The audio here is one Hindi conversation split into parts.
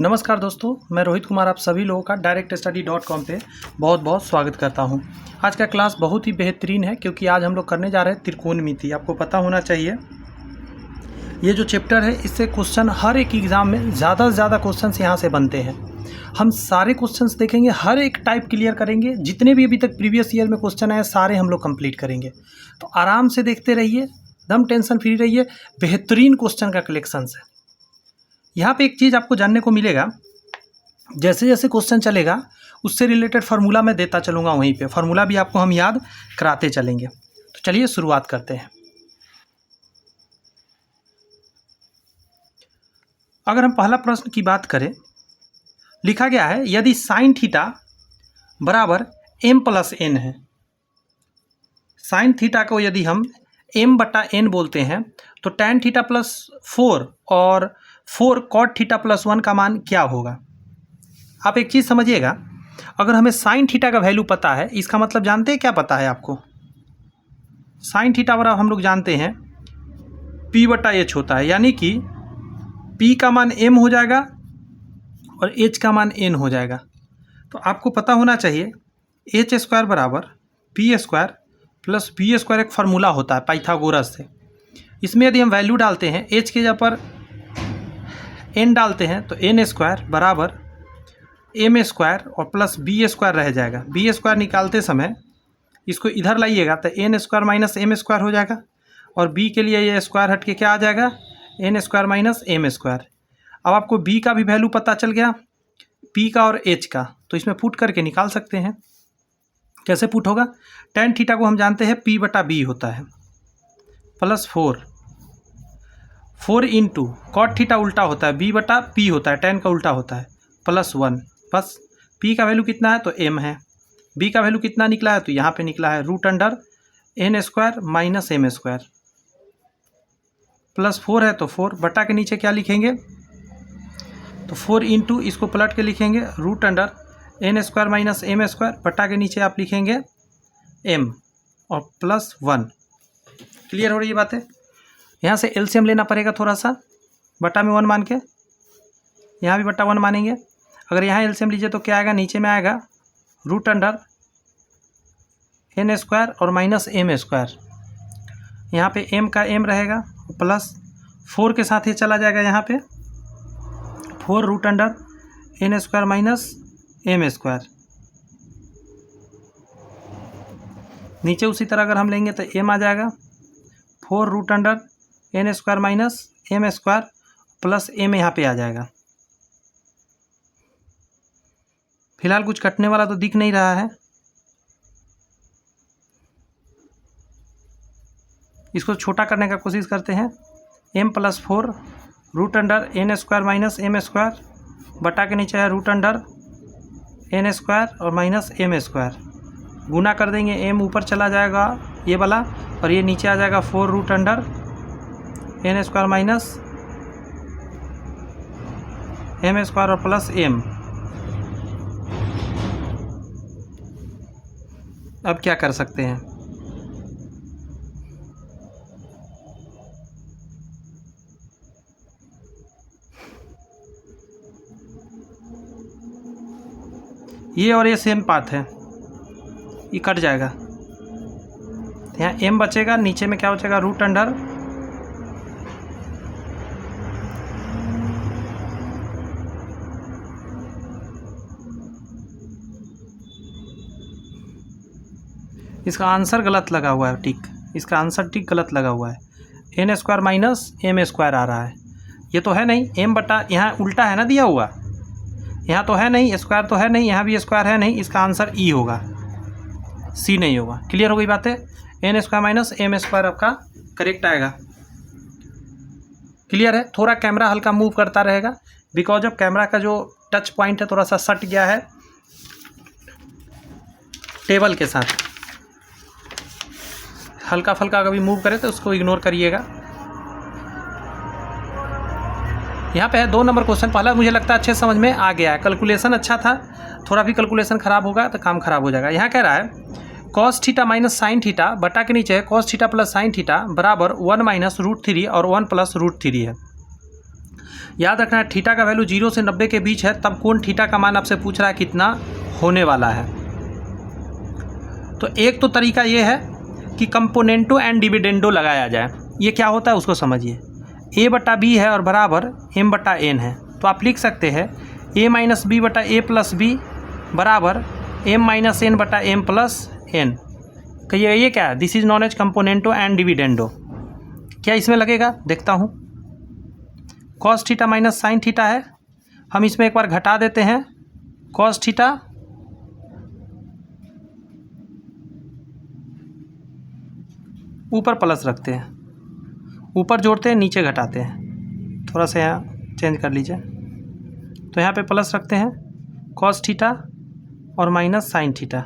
नमस्कार दोस्तों, मैं रोहित कुमार आप सभी लोगों का directstudy.com पे बहुत बहुत स्वागत करता हूं। आज का क्लास बहुत ही बेहतरीन है क्योंकि आज हम लोग करने जा रहे हैं त्रिकोणमिति। आपको पता होना चाहिए ये जो चैप्टर है इससे क्वेश्चन हर एक एग्ज़ाम में ज़्यादा से ज़्यादा क्वेश्चंस यहाँ से बनते हैं। हम सारे क्वेश्चंस देखेंगे, हर एक टाइप क्लियर करेंगे। जितने भी अभी तक प्रीवियस ईयर में क्वेश्चन आए सारे हम लोग कंप्लीट करेंगे। तो आराम से देखते रहिए, एकदम टेंशन फ्री रहिए। बेहतरीन क्वेश्चन का कलेक्शन है। यहाँ पे एक चीज़ आपको जानने को मिलेगा, जैसे जैसे क्वेश्चन चलेगा उससे रिलेटेड फार्मूला मैं देता चलूँगा। वहीं पे फार्मूला भी आपको हम याद कराते चलेंगे। तो चलिए शुरुआत करते हैं। अगर हम पहला प्रश्न की बात करें, लिखा गया है यदि साइन थीटा बराबर m प्लस n है। साइन थीटा को यदि हम m बटा n बोलते हैं तो tan थीटा प्लस 4 और 4 कॉट थीटा प्लस 1 का मान क्या होगा। आप एक चीज़ समझिएगा, अगर हमें साइन थीटा का वैल्यू पता है, इसका मतलब जानते हैं क्या पता है आपको। साइन थीटा बराबर हम लोग जानते हैं p बटा h होता है, यानी कि p का मान m हो जाएगा और h का मान n हो जाएगा। तो आपको पता होना चाहिए h स्क्वायर बराबर p square plus b square एक फार्मूला होता है पाइथागोरस से। इसमें यदि हम वैल्यू डालते हैं, h के जगह पर n डालते हैं तो n स्क्वायर बराबर m स्क्वायर और प्लस b स्क्वायर रह जाएगा। b स्क्वायर निकालते समय इसको इधर लाइएगा तो n square minus m square हो जाएगा और b के लिए ये स्क्वायर हट के क्या आ जाएगा, n square minus m square. अब आपको b का भी वैल्यू पता चल गया, p का और h का, तो इसमें पुट करके निकाल सकते हैं। कैसे पुट होगा, tan थीटा को हम जानते हैं p बटा b होता है प्लस 4 इंटू कॉट थीटा उल्टा होता है b बटा p होता है, tan का उल्टा होता है प्लस 1। बस p का वैल्यू कितना है तो m है, b का वैल्यू कितना निकला है तो यहाँ पे निकला है root under n square minus m square plus 4 है तो 4 बटा के नीचे क्या लिखेंगे तो 4 इंटू इसको पलट के लिखेंगे root under n square minus m square बटा के नीचे आप लिखेंगे m और प्लस 1। क्लियर हो रही है बातें। यहाँ से एलसीएम लेना पड़ेगा थोड़ा सा, बटा में 1 मान के, यहाँ भी बटा 1 मानेंगे। अगर यहाँ एलसीएम लीजिए तो क्या आएगा, नीचे में आएगा रूट अंडर n स्क्वायर और माइनस m स्क्वायर। यहाँ पे m का m रहेगा प्लस 4 के साथ ये चला जाएगा, यहाँ पे 4 root under n square minus m square. नीचे उसी तरह अगर हम लेंगे तो m आ जाएगा 4 root under n square minus m square plus m यहाँ पे आ जाएगा। फिलहाल कुछ कटने वाला तो दिख नहीं रहा है, इसको छोटा करने का कोशिश करते हैं। m plus 4 root under n square minus m square बटा के नीचे है रूट अंडर n स्क्वायर और माइनस m स्क्वायर। गुना कर देंगे, m ऊपर चला जाएगा ये वाला और ये नीचे आ जाएगा 4 root under n square minus m square और प्लस m। अब क्या कर सकते हैं, ये और ये सेम पाथ है, ये कट जाएगा। यहाँ m बचेगा, नीचे में क्या हो जाएगा रूट अंडर इसका आंसर गलत लगा हुआ है, टिक, इसका आंसर टिक गलत लगा हुआ है। n square minus m square आ रहा है, ये तो है नहीं। m बटा यहाँ उल्टा है ना दिया हुआ, यहाँ तो है नहीं, स्क्वायर तो है नहीं, यहाँ भी स्क्वायर है नहीं, इसका आंसर ई होगा, सी नहीं होगा। क्लियर हो गई बातें। n square minus m square आपका करेक्ट आएगा। क्लियर है। थोड़ा कैमरा हल्का मूव करता रहेगा बिकॉज ऑफ कैमरा का जो टच पॉइंट है थोड़ा सा सट गया है टेबल के साथ। हल्का फल्का कभी मूव करे तो उसको इग्नोर करिएगा। यहाँ पे है 2 नंबर क्वेश्चन। पहला मुझे लगता है अच्छे समझ में आ गया है, कैलकुलेशन अच्छा था, थोड़ा भी कैलकुलेशन ख़राब होगा तो काम ख़राब हो जाएगा। यहाँ कह रहा है cos theta minus sine theta बटा के नीचे है cos theta plus sine theta बराबर 1 माइनस रूट 3 और 1 प्लस रूट 3 है। याद रखना है थीटा का वैल्यू 0 से 90 के बीच है, तब कोण थीटा का मान आपसे पूछ रहा है कितना होने वाला है। तो एक तो तरीका ये है कि कंपोनेंटो एंड डिविडेंडो लगाया जाए। ये क्या होता है उसको समझिए। a बटा बी है और बराबर m बटा n है, तो आप लिख सकते हैं a माइनस बी बटा a प्लस बी बराबर m माइनस n बटा m प्लस n। कहिए ये क्या है? This is known as componendo and dividendo. क्या इसमें लगेगा? देखता हूँ। Cos theta minus sine theta है, हम इसमें एक बार घटा देते हैं कॉस थीटा, ऊपर प्लस रखते हैं, ऊपर जोड़ते हैं नीचे घटाते हैं। थोड़ा सा यहाँ चेंज कर लीजिए। तो यहाँ पे प्लस रखते हैं कॉस थीटा और माइनस साइन थीटा।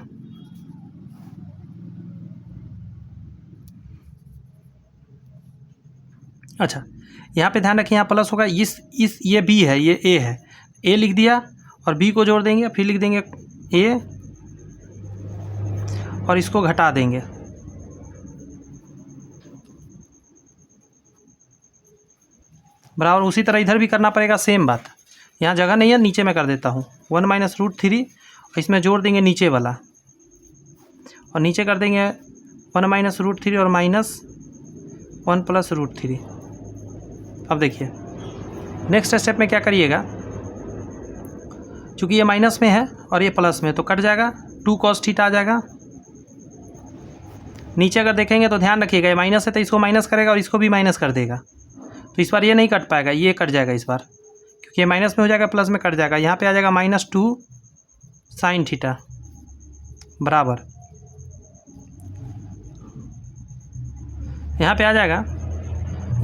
अच्छा, यहाँ पे ध्यान रखिए, यहाँ प्लस होगा, इस ये बी है, ये ए है, ए लिख दिया और बी को जोड़ देंगे, फिर लिख देंगे ए और इसको घटा देंगे। बराबर उसी तरह इधर भी करना पड़ेगा, सेम बात। यहाँ जगह नहीं है, नीचे में कर देता हूँ 1 माइनस रूट 3, इसमें जोड़ देंगे नीचे वाला और नीचे कर देंगे 1 माइनस रूट 3 और माइनस 1 प्लस रूट 3। अब देखिए नेक्स्ट स्टेप में क्या करिएगा, चूँकि ये माइनस में है और ये प्लस में, तो कट जाएगा, 2 कॉस थीटा आ जाएगा। नीचे अगर देखेंगे तो ध्यान रखिएगा, ये माइनस है तो इसको माइनस करेगा और इसको भी माइनस कर देगा, तो इस बार ये नहीं कट पाएगा, ये कट जाएगा इस बार, क्योंकि ये माइनस में हो जाएगा, प्लस में कट जाएगा। यहाँ पे आ जाएगा -2 साइन थीटा बराबर, यहाँ पे आ जाएगा,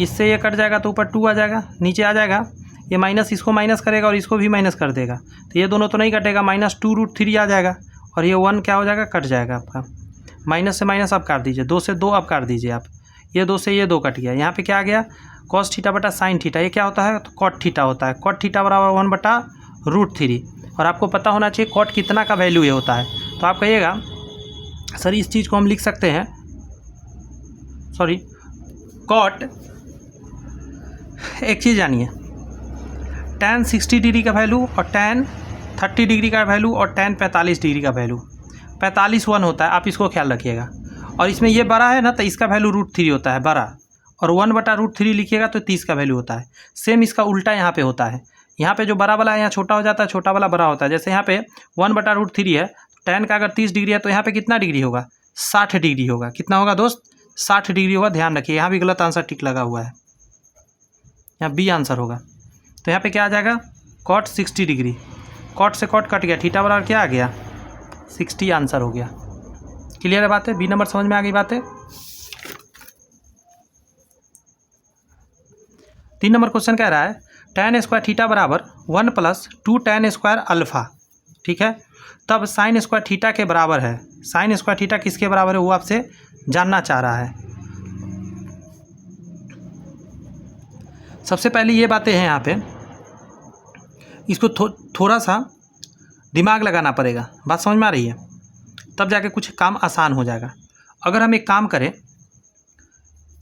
इससे ये कट जाएगा तो ऊपर 2 आ जाएगा, नीचे आ जाएगा, ये माइनस इसको माइनस करेगा और इसको भी माइनस कर देगा, तो ये दोनों तो नहीं कटेगा, -2 रूट 3 आ जाएगा और ये 1 क्या हो जाएगा, कट जाएगा आपका। माइनस से माइनस आप काट दीजिए, 2 से 2 आप काट दीजिए आप, ये 2 से ये 2 कट गया। यहाँ पे क्या आ गया, कॉस थीटा बटा साइन थीटा, ये क्या होता है, तो कॉट थीटा होता है। कॉट थीटा बराबर 1 बटा रूट 3, और आपको पता होना चाहिए कॉट कितना का वैल्यू ये होता है। तो आप कहिएगा सर इस चीज़ को हम लिख सकते हैं, सॉरी कॉट, एक चीज़ जानिए, tan 60 डिग्री का वैल्यू और tan 30 डिग्री का वैल्यू और tan 45 डिग्री का वैल्यू, 45 1 होता है, आप इसको ख्याल रखिएगा। और इसमें ये बड़ा है ना, तो इसका वैल्यू √3 होता है बड़ा, और 1 बटा √3 लिखिएगा तो 30 का वैल्यू होता है। सेम इसका उल्टा यहाँ पे होता है, यहाँ पे जो बड़ा वाला है यहाँ छोटा हो जाता है, छोटा वाला बड़ा होता है। जैसे यहाँ पे 1 बटा √3 है, tan का अगर 30 डिग्री है तो यहाँ पे कितना डिग्री होगा, 60 डिग्री होगा। कितना होगा दोस्त, 60 डिग्री होगा। ध्यान रखिए, यहाँ भी गलत आंसर टिक लगा हुआ है, यहाँ बी आंसर होगा। तो यहाँ पे क्या आ जाएगा, कॉट 60 डिग्री, कॉट से कॉट कट गया, थीटा बराबर क्या आ गया, 60 आंसर हो गया। क्लियर है बात है, बी नंबर समझ में आ गई बात है। 3 नंबर क्वेश्चन कह रहा है tan स्क्वायर थीटा बराबर 1 प्लस 2 tan स्क्वायर अल्फा, ठीक है, तब साइन स्क्वायर थीटा के बराबर है। साइन स्क्वायर थीटा किसके बराबर है वो आपसे जानना चाह रहा है। सबसे पहले ये बातें हैं यहाँ पे, इसको थोड़ा सा दिमाग लगाना पड़ेगा, बात समझ में आ रही है, तब जाके कुछ काम आसान हो जाएगा। अगर हम एक काम करें,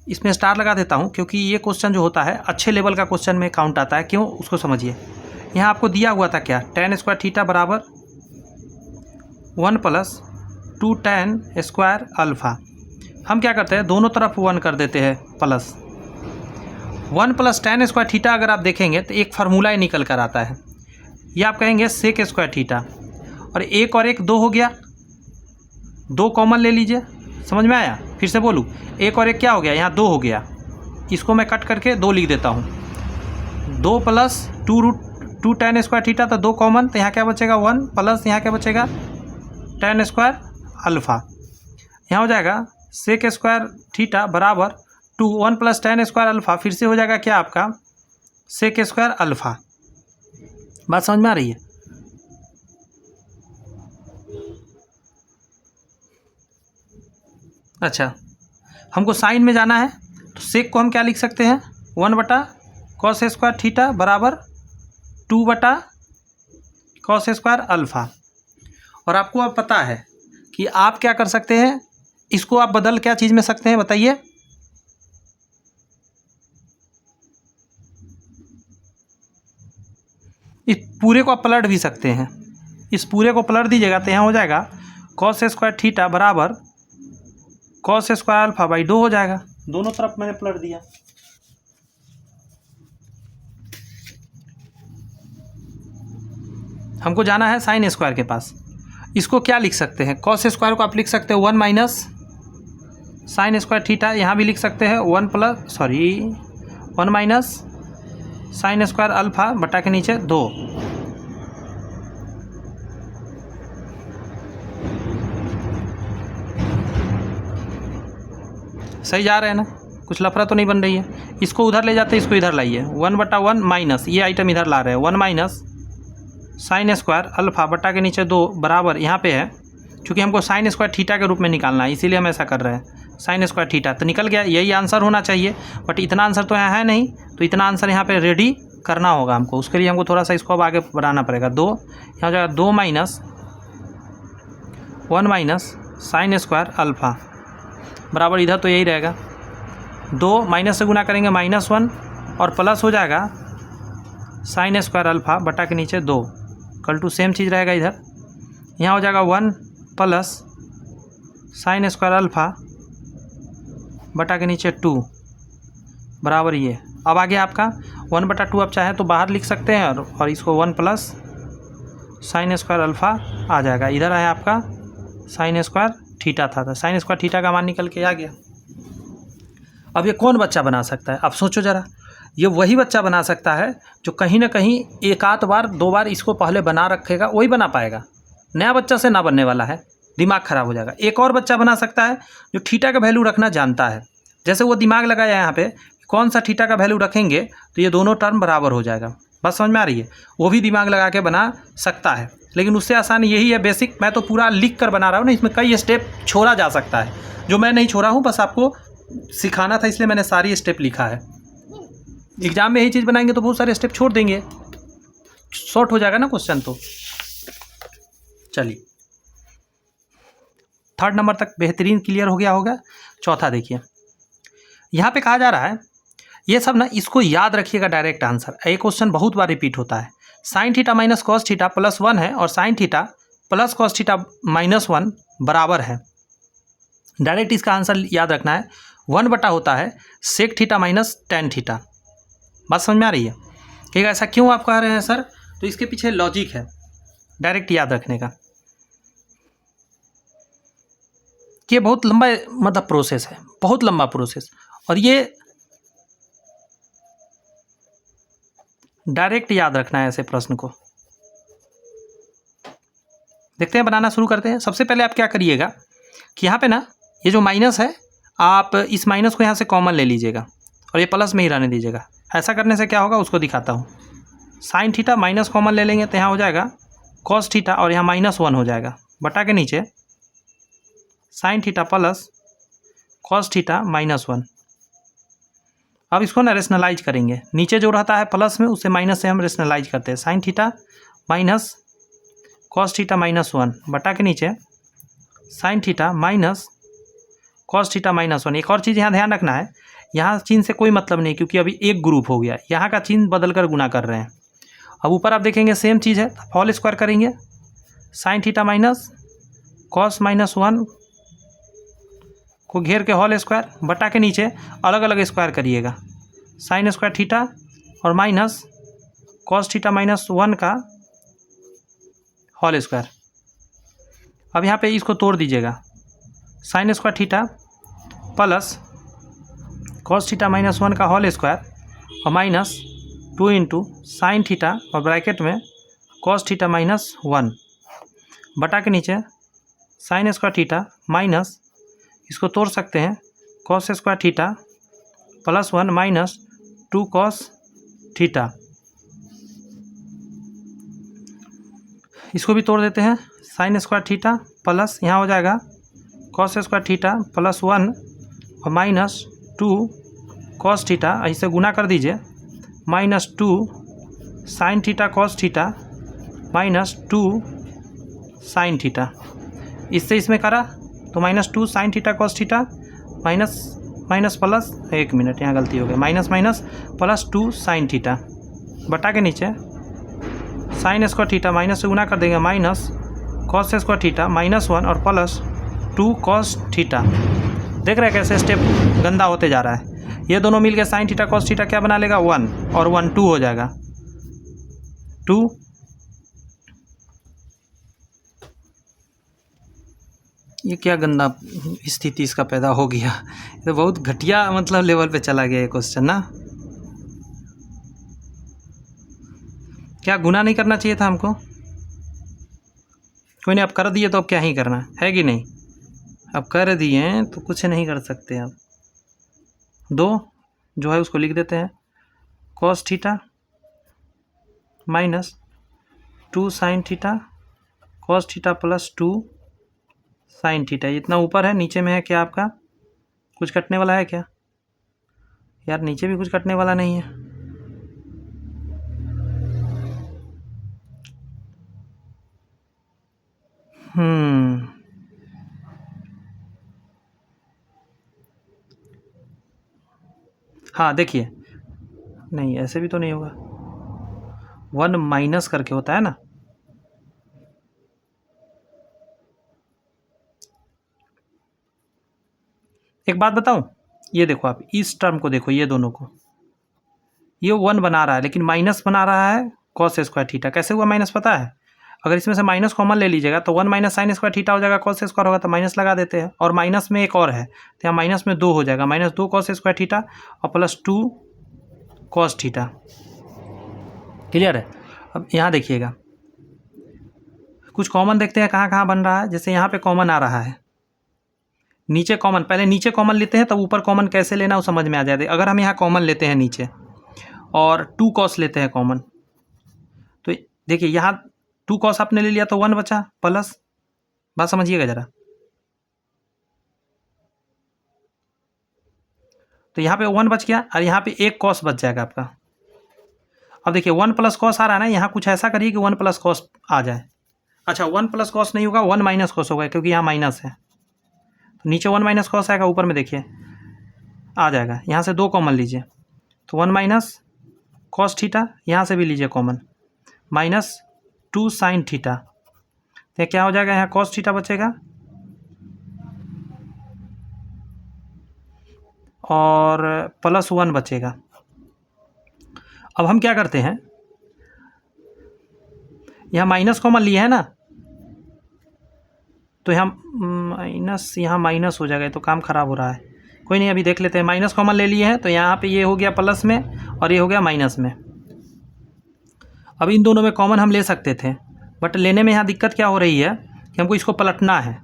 इसमें स्टार लगा देता हूँ, क्योंकि ये क्वेश्चन जो होता है अच्छे लेवल का क्वेश्चन में काउंट आता है। क्यों, उसको समझिए। यहाँ आपको दिया हुआ था क्या, tan स्क्वायर थीटा बराबर 1 प्लस 2 tan स्क्वायर अल्फ़ा। हम क्या करते हैं, दोनों तरफ 1 कर देते हैं plus 1 plus tan square theta. अगर आप देखेंगे तो एक फार्मूला ही निकल कर आता है, ये आप कहेंगे सेक स्क्वायर थीटा, और एक और एक 2 हो गया, 2 कॉमन ले लीजिए। समझ में आया, फिर से बोलूँ, एक और एक क्या हो गया, यहाँ 2 हो गया, इसको मैं कट करके 2 लिख देता हूँ। 2 प्लस 2 tan स्क्वायर थीटा, तो 2 कॉमन, तो यहाँ क्या बचेगा 1 प्लस यहाँ क्या बचेगा tan स्क्वायर अल्फ़ा। यहाँ हो जाएगा सेक स्क्वायर थीटा बराबर 1 प्लस tan स्क्वायर अल्फ़ा, फिर से हो जाएगा क्या आपका सेक स्क्वायर अल्फ़ा। बात समझ में आ रही है। अच्छा, हमको साइन में जाना है, तो सेक को हम क्या लिख सकते हैं, 1 बटा कॉस स्क्वायर थीटा बराबर 2 बटा कॉस स्क्वायर अल्फ़ा। और आपको अब पता है कि आप क्या कर सकते हैं, इसको आप बदल क्या चीज़ में सकते हैं, बताइए। इस पूरे को आप पलट भी सकते हैं, इस पूरे को पलट दीजिएगा तो यहाँ हो जाएगा कॉस स्क्वायर थीटा बराबर कॉस स्क्वायर अल्फा बाई 2 हो जाएगा। दोनों तरफ मैंने पलट दिया। हमको जाना है साइन स्क्वायर के पास। इसको क्या लिख सकते हैं, कॉस स्क्वायर को आप लिख सकते हैं 1 माइनस साइन स्क्वायर थीटा, यहाँ भी लिख सकते हैं 1 माइनस साइन स्क्वायर अल्फा बटा के नीचे 2। सही जा रहे हैं ना, कुछ लफड़ा तो नहीं बन रही है। इसको उधर ले जाते हैं, इसको इधर लाइए, 1/1 माइनस ये आइटम इधर ला रहे हैं 1 माइनस साइन स्क्वायर अल्फा बटा के नीचे 2 बराबर, यहाँ पे है क्योंकि हमको साइन स्क्वायर थीटा के रूप में निकालना है इसीलिए हम ऐसा कर रहे हैं। साइन स्क्वायर थीटा तो निकल गया, यही आंसर होना चाहिए, बट इतना आंसर तो यहाँ है नहीं, तो इतना आंसर यहाँ पे रेडी करना होगा हमको। उसके लिए हमको थोड़ा सा इसको अब आगे बढ़ाना पड़ेगा। 2 यहाँ हो जाएगा 2 minus 1 minus sine square alpha बराबर, इधर तो यही रहेगा 2 माइनस से गुना करेंगे -1 और प्लस हो जाएगा साइन स्क्वायर अल्फा बटा के नीचे 2 कल टू सेम चीज़ रहेगा इधर। यहाँ हो जाएगा 1 प्लस साइन स्क्वायर अल्फा बटा के नीचे 2 बराबर ये। अब आगे आपका 1/2 आप चाहे तो बाहर लिख सकते हैं और इसको 1 प्लस साइन स्क्वायर अल्फा आ जाएगा। इधर है आपका साइन स्क्वायर थीटा था, तो साइन स्क्वायर थीटा का मान निकल के आ गया। अब ये कौन बच्चा बना सकता है, आप सोचो ज़रा। ये वही बच्चा बना सकता है जो कहीं ना कहीं एक आध बार 2 बार इसको पहले बना रखेगा, वही बना पाएगा। नया बच्चा से ना बनने वाला है, दिमाग ख़राब हो जाएगा। एक और बच्चा बना सकता है जो थीटा का वैल्यू रखना जानता है, जैसे वो दिमाग लगाया यहाँ पे कौन सा थीटा का वैल्यू रखेंगे तो ये दोनों टर्म बराबर हो जाएगा। बस समझ में आ रही है, वो भी दिमाग लगा के बना सकता है, लेकिन उससे आसान यही है बेसिक। मैं तो पूरा लिख कर बना रहा हूँ ना, इसमें कई स्टेप छोड़ा जा सकता है जो मैं नहीं छोड़ा हूँ, बस आपको सिखाना था इसलिए मैंने सारी स्टेप लिखा है। एग्जाम में यही चीज़ बनाएंगे तो बहुत सारे स्टेप छोड़ देंगे, शॉर्ट हो जाएगा ना क्वेश्चन। तो चलिए 3rd नंबर तक बेहतरीन क्लियर हो गया होगा। चौथा देखिए, यहाँ पे कहा जा रहा है ये सब ना, इसको याद रखिएगा डायरेक्ट आंसर। ये क्वेश्चन बहुत बार रिपीट होता है। Sign theta minus cos theta plus 1 है और sine theta plus cos theta -1 बराबर है। डायरेक्ट इसका आंसर याद रखना है, 1 बटा होता है sec theta minus tan theta. बात समझ में आ रही है कि ऐसा क्यों आप कह रहे हैं सर, तो इसके पीछे लॉजिक है डायरेक्ट याद रखने का। ये बहुत लंबा मतलब प्रोसेस है, बहुत लंबा प्रोसेस, और ये डायरेक्ट याद रखना है ऐसे प्रश्न को। देखते हैं, बनाना शुरू करते हैं। सबसे पहले आप क्या करिएगा कि यहाँ पे ना ये जो माइनस है, आप इस माइनस को यहाँ से कॉमन ले लीजिएगा और ये प्लस में ही रहने दीजिएगा। ऐसा करने से क्या होगा उसको दिखाता हूँ। साइन थीटा माइनस कॉमन ले लेंगे तो यहाँ हो जाएगा कॉस थीटा और यहाँ -1 हो जाएगा बटा के नीचे sine theta plus cos theta -1। अब इसको ना रेशनलाइज करेंगे, नीचे जो रहता है प्लस में उससे माइनस से हम रेशनलाइज करते हैं। Sign theta minus cos theta -1 बटा के नीचे sign theta minus cos theta -1। एक और चीज़ यहाँ ध्यान रखना है, यहाँ चिन्ह से कोई मतलब नहीं क्योंकि अभी एक ग्रुप हो गया, यहाँ का चिन्ह बदल कर गुना कर रहे हैं। अब ऊपर आप देखेंगे सेम चीज़ है, होल स्क्वायर करेंगे, साइन थीटा माइनस कॉस -1 को घेर के होल स्क्वायर बटा के नीचे अलग अलग स्क्वायर करिएगा, साइन स्क्वायर थीटा और माइनस कॉस थीटा -1 का होल स्क्वायर। अब यहाँ पे इसको तोड़ दीजिएगा, sign square theta plus cos theta -1 का होल स्क्वायर और माइनस 2 इंटू साइन थीटा और ब्रैकेट में कॉस थीटा -1 बटा के नीचे साइन स्क्वायर थीटा माइनस, इसको तोड़ सकते हैं, cos square theta +1 minus 2 cos theta. इसको भी तोड़ देते हैं, साइन स्क्वायर थीटा प्लस यहाँ हो जाएगा कॉस स्क्वायर थीटा +1 और माइनस 2 कॉस थीटा, ऐसे गुना कर दीजिए, -2 sine theta cos theta -2 sine theta. इससे इसमें करा तो -2 sine theta cos theta minus plus, एक मिनट यहाँ गलती हो गई, माइनस +2 साइन थीटा बटा के नीचे साइन स्क्वायर थीटा माइनस से गुना कर देंगे माइनस कॉस स्क्वायर थीटा -1 और प्लस 2 कॉस थीटा। देख रहे हैं कैसे स्टेप गंदा होते जा रहा है। ये दोनों मिलके साइन थीटा कॉस थीटा क्या बना लेगा 1 और 1 2 हो जाएगा 2। ये क्या गंदा स्थिति इसका पैदा हो गया। ये तो बहुत घटिया मतलब लेवल पे चला गया ये क्वेश्चन ना। क्या गुना नहीं करना चाहिए था हमको? कोई नहीं, अब कर दिए तो अब क्या ही करना है कि नहीं। अब कर दिए तो कुछ नहीं कर सकते। अब 2 जो है उसको लिख देते हैं cos theta minus 2 sine theta cos theta plus 2 sine theta. इतना ऊपर है, नीचे में है क्या आपका कुछ कटने वाला है क्या? यार नीचे भी कुछ कटने वाला नहीं है। हाँ देखिए, नहीं ऐसे भी तो नहीं होगा, 1 माइनस करके होता है ना। एक बात बताऊं, ये देखो आप इस टर्म को देखो, ये दोनों को, ये 1 बना रहा है लेकिन माइनस बना रहा है कॉस स्क्वायर थीटा। कैसे हुआ माइनस पता है? अगर इसमें से माइनस कॉमन ले लीजिएगा तो 1 माइनस साइन स्क्वायर थीटा हो जाएगा, कॉस स्क्वायर होगा तो माइनस लगा देते हैं, और माइनस में एक और है तो यहाँ माइनस में 2 हो जाएगा, -2 कॉस स्क्वायर थीटा और प्लस 2 कॉस थीटा। क्लियर है? अब यहाँ देखिएगा कुछ कॉमन देखते हैं कहाँ कहाँ बन रहा है। जैसे यहाँ पे कॉमन आ रहा है, नीचे कॉमन, पहले नीचे कॉमन लेते हैं तब ऊपर कॉमन कैसे लेना वो समझ में आ जाए। अगर हम यहाँ कॉमन लेते हैं नीचे और 2 कॉस लेते हैं कॉमन, तो देखिए यहाँ 2 कॉस आपने ले लिया तो 1 बचा प्लस, बात समझिएगा ज़रा। तो यहाँ पे 1 बच गया और यहाँ पे 1 कॉस बच जाएगा आपका। अब देखिए 1 प्लस कॉस आ रहा है ना, यहाँ कुछ ऐसा करिए कि 1 प्लस कॉस आ जाए। अच्छा 1 प्लस कॉस नहीं होगा, 1 माइनस कॉस होगा क्योंकि यहाँ माइनस है, तो नीचे 1 माइनस कॉस आएगा, ऊपर में देखिए आ जाएगा। यहाँ से 2 कॉमन लीजिए तो 1 माइनस कॉस थीटा, यहाँ से भी लीजिए कॉमन, -2 साइन थीटा, तो क्या हो जाएगा, यहाँ कॉस थीटा बचेगा और +1 बचेगा। अब हम क्या करते हैं, यहाँ माइनस कॉमन लिए है ना, तो यहाँ माइनस, यहाँ माइनस हो जाएगा, ये तो काम ख़राब हो रहा है। कोई नहीं, अभी देख लेते हैं। माइनस कॉमन ले लिए हैं तो यहाँ पे ये हो गया प्लस में और ये हो गया माइनस में। अब इन दोनों में कॉमन हम ले सकते थे, बट लेने में यहाँ दिक्कत क्या हो रही है कि हमको इसको पलटना है।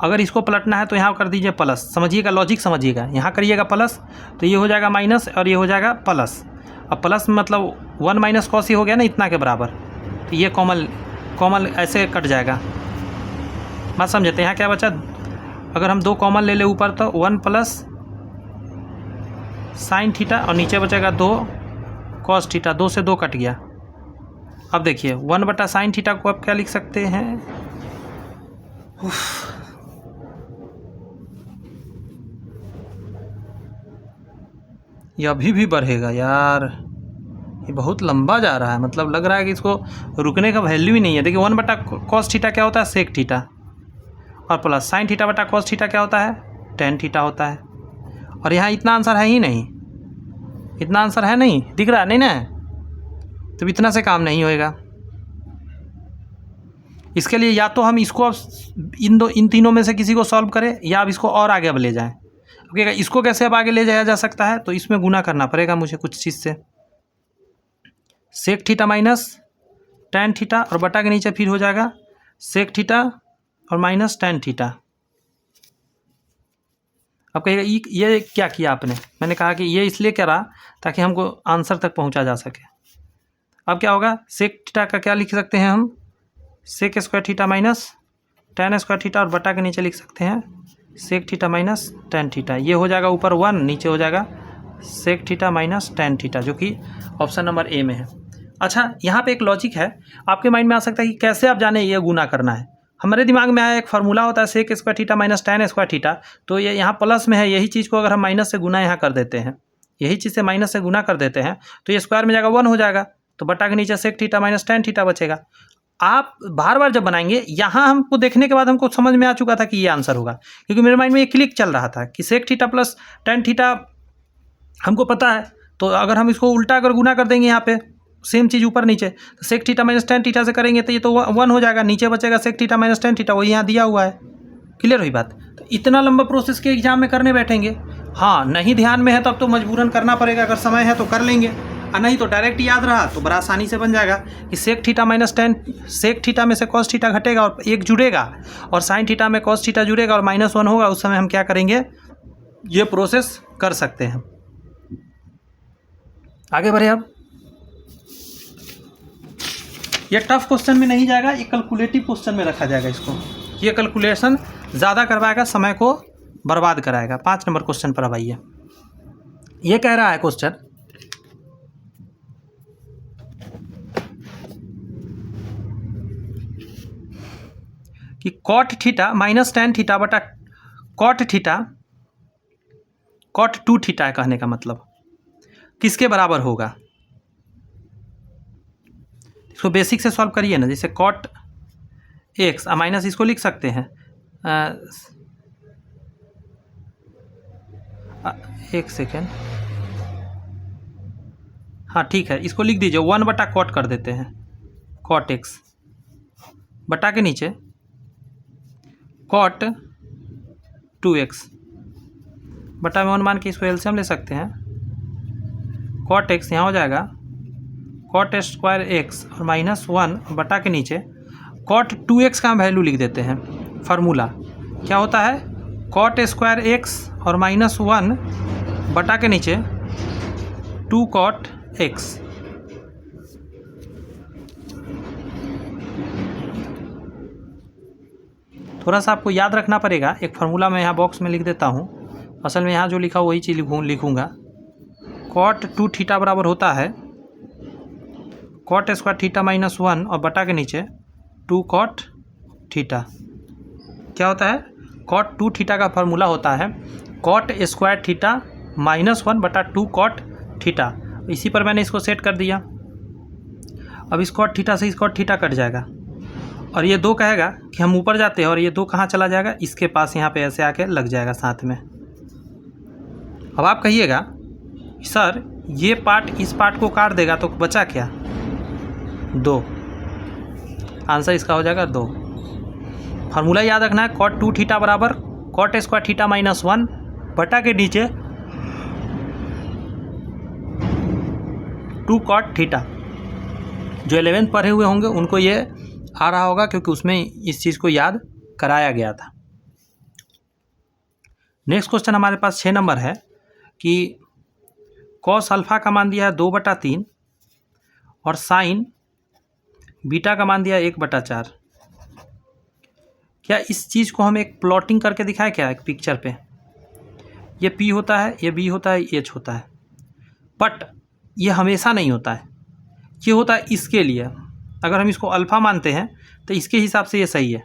अगर इसको पलटना है तो यहाँ कर दीजिए प्लस, समझिएगा लॉजिक समझिएगा, यहाँ करिएगा प्लस तो ये हो जाएगा माइनस और ये हो जाएगा प्लस। अब प्लस में मतलब 1 माइनस कॉस ही हो गया ना इतना के बराबर, तो ये कॉमन ऐसे कट जाएगा। बात समझते हैं। यहाँ क्या बचा, अगर हम 2 कॉमन ले ले ऊपर तो 1 प्लस साइन थीटा और नीचे बचेगा 2 कॉस थीटा, 2 से 2 कट गया। अब देखिए 1 बटा साइन थीटा को आप क्या लिख सकते हैं, ये अभी भी बढ़ेगा यार, ये बहुत लंबा जा रहा है, मतलब लग रहा है कि इसको रुकने का वैल्यू ही नहीं है। देखिए 1 बटा कॉस थीटा क्या होता है, सेक थीटा, और प्लस साइन थीटा बटा कॉस थीटा क्या होता है, टेन थीटा होता है। और यहाँ इतना आंसर है ही नहीं, इतना आंसर है नहीं, दिख रहा नहीं ना, तो इतना से काम नहीं होएगा। इसके लिए या तो हम इसको अब इन तीनों में से किसी को सॉल्व करें, या अब इसको और आगे अब ले जाएं। ओके, इसको कैसे अब आगे ले जाया जा सकता है, तो इसमें गुना करना पड़ेगा मुझे कुछ चीज़ से। Sec theta minus tan theta और बटा के नीचे फिर हो जाएगा सेक थीटा और माइनस टेन थीटा। अब कहिएगा ये क्या किया आपने, मैंने कहा कि ये इसलिए करा ताकि हमको आंसर तक पहुंचा जा सके। अब क्या होगा, सेक थीटा का क्या लिख सकते हैं हम, sec square theta minus tan square theta, और बटा के नीचे लिख सकते हैं sec theta minus tan theta. ये हो जाएगा ऊपर 1, नीचे हो जाएगा sec theta minus tan theta, जो कि ऑप्शन नंबर ए में है। अच्छा, यहाँ पे एक लॉजिक है, आपके माइंड में आ सकता है कि कैसे आप जाने ये गुना करना है। हमारे दिमाग में आया एक फार्मूला होता है sec square theta minus tan square theta, तो ये यहाँ प्लस में है, यही चीज़ को अगर हम माइनस से गुना यहाँ कर देते हैं, यही चीज़ से माइनस से गुना कर देते हैं तो ये स्क्वायर में जाएगा 1 हो जाएगा, तो बटा के नीचे sec theta minus tan theta बचेगा। आप बार बार जब बनाएंगे, यहाँ हमको देखने के बाद हमको समझ में आ चुका था कि ये आंसर होगा, क्योंकि मेरे माइंड में ये क्लिक चल रहा था कि sec theta plus tan theta हमको पता है, तो अगर हम इसको उल्टा कर गुना कर देंगे यहाँ पे सेम चीज़ ऊपर नीचे, तो sec theta minus tan theta से करेंगे तो ये तो 1 हो जाएगा, नीचे बचेगा sec theta minus tan theta, वही यहाँ दिया हुआ है। क्लियर हुई बात। तो इतना लंबा प्रोसेस के एग्जाम में करने बैठेंगे, हाँ नहीं ध्यान में है तब तो मजबूरन करना पड़ेगा, अगर समय है तो कर लेंगे, और नहीं तो डायरेक्ट याद रहा तो बड़ा आसानी से बन जाएगा कि sec theta minus tan, sec theta में से कॉस थीटा घटेगा और एक जुड़ेगा, और साइन थीटा में कॉस थीटा जुड़ेगा और -1 होगा, उस समय हम क्या करेंगे, ये प्रोसेस कर सकते हैं। आगे बढ़े। अब ये टफ क्वेश्चन में नहीं जाएगा, ये कैलकुलेटिव क्वेश्चन में रखा जाएगा इसको, ये कैलकुलेशन ज़्यादा करवाएगा, समय को बर्बाद कराएगा। 5 नंबर क्वेश्चन पर अब आइए। ये कह रहा है क्वेश्चन कि cot theta minus tan theta बटा कॉट थीटा, कॉट 2 थीटा कहने का मतलब किसके बराबर होगा। इसको बेसिक से सॉल्व करिए ना, जैसे कॉट एक्स माइनस इसको लिख सकते हैं एक सेकेंड, हाँ ठीक है, इसको लिख दीजिए 1 बटा कॉट कर देते हैं, कॉट एक्स बटा के नीचे कॉट 2x बटा में 1 मान के इसको एलसीएम ले सकते हैं। कॉट एक्स यहाँ हो जाएगा कॉट स्क्वायर एक्स और -1 बटा के नीचे कॉट 2x का हम वैल्यू लिख देते हैं। फार्मूला क्या होता है, कॉट स्क्वायर एक्स और -1 बटा के नीचे 2 कॉट एक्स। थोड़ा सा आपको याद रखना पड़ेगा, एक फार्मूला मैं यहाँ बॉक्स में लिख देता हूँ, असल में यहाँ जो लिखा वही चीज़ लिखूँगा। कॉट 2 थीटा बराबर होता है कॉट स्क्वायर थीटा -1 और बटा के नीचे 2 कॉट थीटा। क्या होता है, कॉट 2 थीटा का फार्मूला होता है कॉट स्क्वायर थीटा -1 बटा 2 कॉट थीटा। इसी पर मैंने इसको सेट कर दिया। अब इस कॉट थीटा से इस कॉट थीटा कट जाएगा, और ये 2 कहेगा कि हम ऊपर जाते हैं, और ये 2 कहाँ चला जाएगा, इसके पास यहाँ पे ऐसे आके लग जाएगा साथ में। अब आप कहिएगा सर ये पार्ट इस पार्ट को काट देगा तो बचा क्या, 2। आंसर इसका हो जाएगा 2। फार्मूला याद रखना है, कॉट 2 थीटा बराबर कॉट स्क्वायर थीटा -1 बटा के नीचे 2 कॉट थीटा। जो 11th पढ़े हुए होंगे उनको ये आ रहा होगा, क्योंकि उसमें इस चीज़ को याद कराया गया था। नेक्स्ट क्वेश्चन हमारे पास 6 नंबर है कि कॉस अल्फ़ा का मान दिया है 2/3 और साइन बीटा का मान दिया है 1/4। क्या इस चीज़ को हम एक प्लॉटिंग करके दिखाएं क्या, एक पिक्चर पे। ये P होता है, ये B होता है, H होता है, बट ये हमेशा नहीं होता है, ये होता है इसके लिए। अगर हम इसको अल्फ़ा मानते हैं तो इसके हिसाब से ये सही है,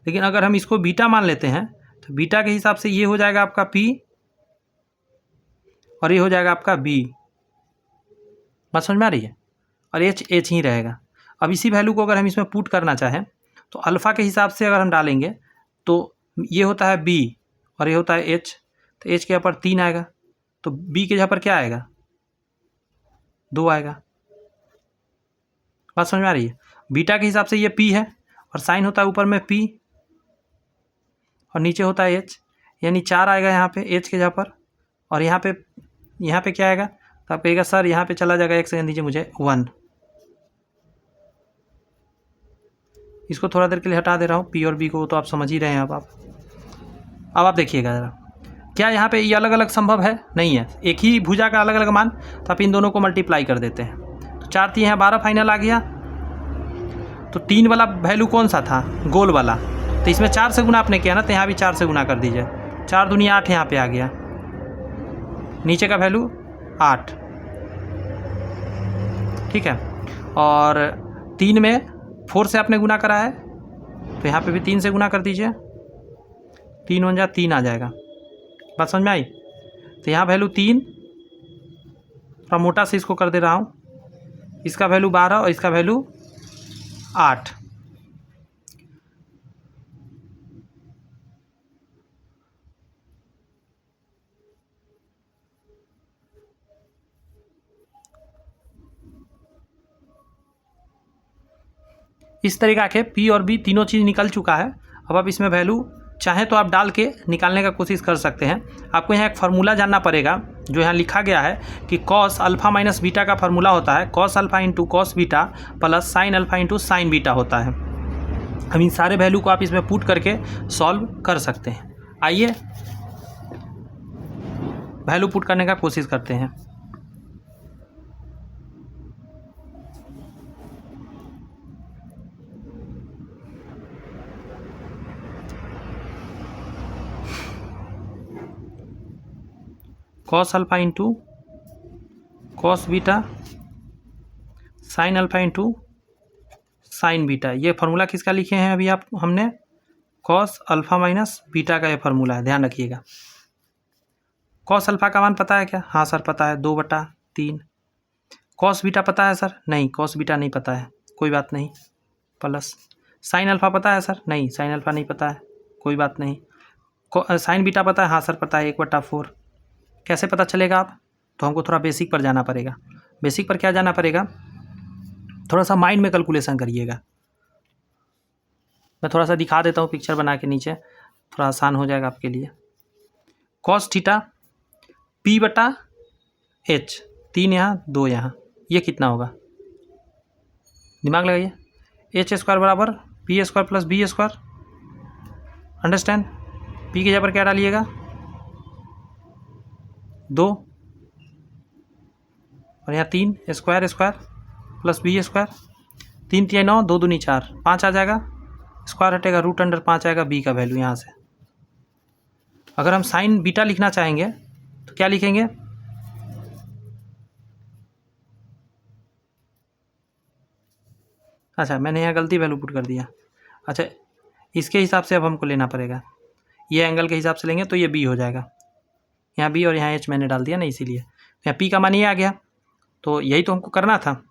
लेकिन अगर हम इसको बीटा मान लेते हैं तो बीटा के हिसाब से ये हो जाएगा आपका P और ये हो जाएगा आपका B। बात समझ में आ रही है, और H ही रहेगा। अब इसी वैल्यू को अगर हम इसमें पुट करना चाहें तो अल्फ़ा के हिसाब से अगर हम डालेंगे तो ये होता है B और ये होता है H, तो H के यहाँ पर 3 आएगा, तो B के यहाँ पर क्या आएगा, 2 आएगा। बात समझ में आ रही है। बीटा के हिसाब से ये P है और साइन होता है ऊपर में P और नीचे होता है H, यानी 4 आएगा यहाँ पे H के जगह पर, और यहाँ पे क्या आएगा, तो आप कहिएगा सर यहाँ पे चला जाएगा, 1 सेकंड दीजिए मुझे, 1। इसको थोड़ा देर के लिए हटा दे रहा हूँ, P और B को तो आप समझ ही रहे हैं। अब आप देखिएगा ज़रा, क्या यहाँ पे ये अलग अलग संभव है, नहीं है। एक ही भुजा का अलग अलग मान, तो आप इन दोनों को मल्टीप्लाई कर देते हैं, तो 4 3 यहाँ 12 फाइनल आ गया। तो 3 वाला वैल्यू कौन सा था, गोल वाला, तो इसमें 4 से गुना आपने किया ना, तो यहाँ भी 4 से गुना कर दीजिए, 4 दूनी 8 यहाँ पे आ गया, नीचे का वैल्यू 8, ठीक है। और 3 में 4 से आपने गुना करा है, तो यहाँ पे भी 3 से गुना कर दीजिए, 3 1 जा 3 आ जाएगा। बात समझ में आई। तो यहाँ वैल्यू 3, थोड़ा मोटा से इसको कर दे रहा हूँ, इसका वैल्यू 12 और इसका वैल्यू 8। इस तरीका के पी और बी तीनों चीज़ निकल चुका है। अब आप इसमें वैल्यू चाहें तो आप डाल के निकालने का कोशिश कर सकते हैं। आपको यहाँ एक फार्मूला जानना पड़ेगा जो यहाँ लिखा गया है कि कॉस अल्फ़ा माइनस बीटा का फार्मूला होता है cos alpha into cos beta plus sine alpha into sine beta होता है। हम इन सारे वैल्यू को आप इसमें पुट करके सॉल्व कर सकते हैं। आइए वैल्यू पुट करने का कोशिश करते हैं। Cos alpha into cos beta sine alpha into sine beta, ये फार्मूला किसका लिखे हैं अभी हमने कॉस अल्फ़ा माइनस बीटा का ये फार्मूला है, ध्यान रखिएगा। कॉस अल्फ़ा का मान पता है क्या? हाँ सर पता है, 2/3। कॉस बीटा पता है सर? नहीं, कॉस बीटा नहीं पता है, कोई बात नहीं। प्लस साइन अल्फ़ा पता है सर? नहीं, साइन अल्फ़ा नहीं पता है, कोई बात नहीं। साइन बीटा पता है? हाँ सर पता है, 1/4। कैसे पता चलेगा आप? तो हमको थोड़ा बेसिक पर जाना पड़ेगा। बेसिक पर क्या जाना पड़ेगा? थोड़ा सा माइंड में कैलकुलेशन करिएगा। मैं थोड़ा सा दिखा देता हूँ पिक्चर बना के नीचे, थोड़ा आसान हो जाएगा आपके लिए। कॉस थीटा P/H, 3 यहाँ 2 यहाँ, ये कितना होगा? दिमाग लगाइए। H² बराबर P² plus B²। Understand? P की जगह पर क्या डालिएगा? 2 और यहाँ 3 स्क्वायर प्लस B²। 3 3 9, 2 दूनी 4, 5 आ जाएगा। स्क्वायर हटेगा, √5 आएगा B का वैल्यू यहाँ से। अगर हम साइन बीटा लिखना चाहेंगे तो क्या लिखेंगे? अच्छा, मैंने यहाँ गलती वैल्यू पुट कर दिया। अच्छा, इसके हिसाब से अब हमको लेना पड़ेगा, ये एंगल के हिसाब से लेंगे तो ये B हो जाएगा। यहाँ B और यहाँ H मैंने डाल दिया ना, इसीलिए यहाँ P का मान ये आ गया। तो यही तो हमको करना था।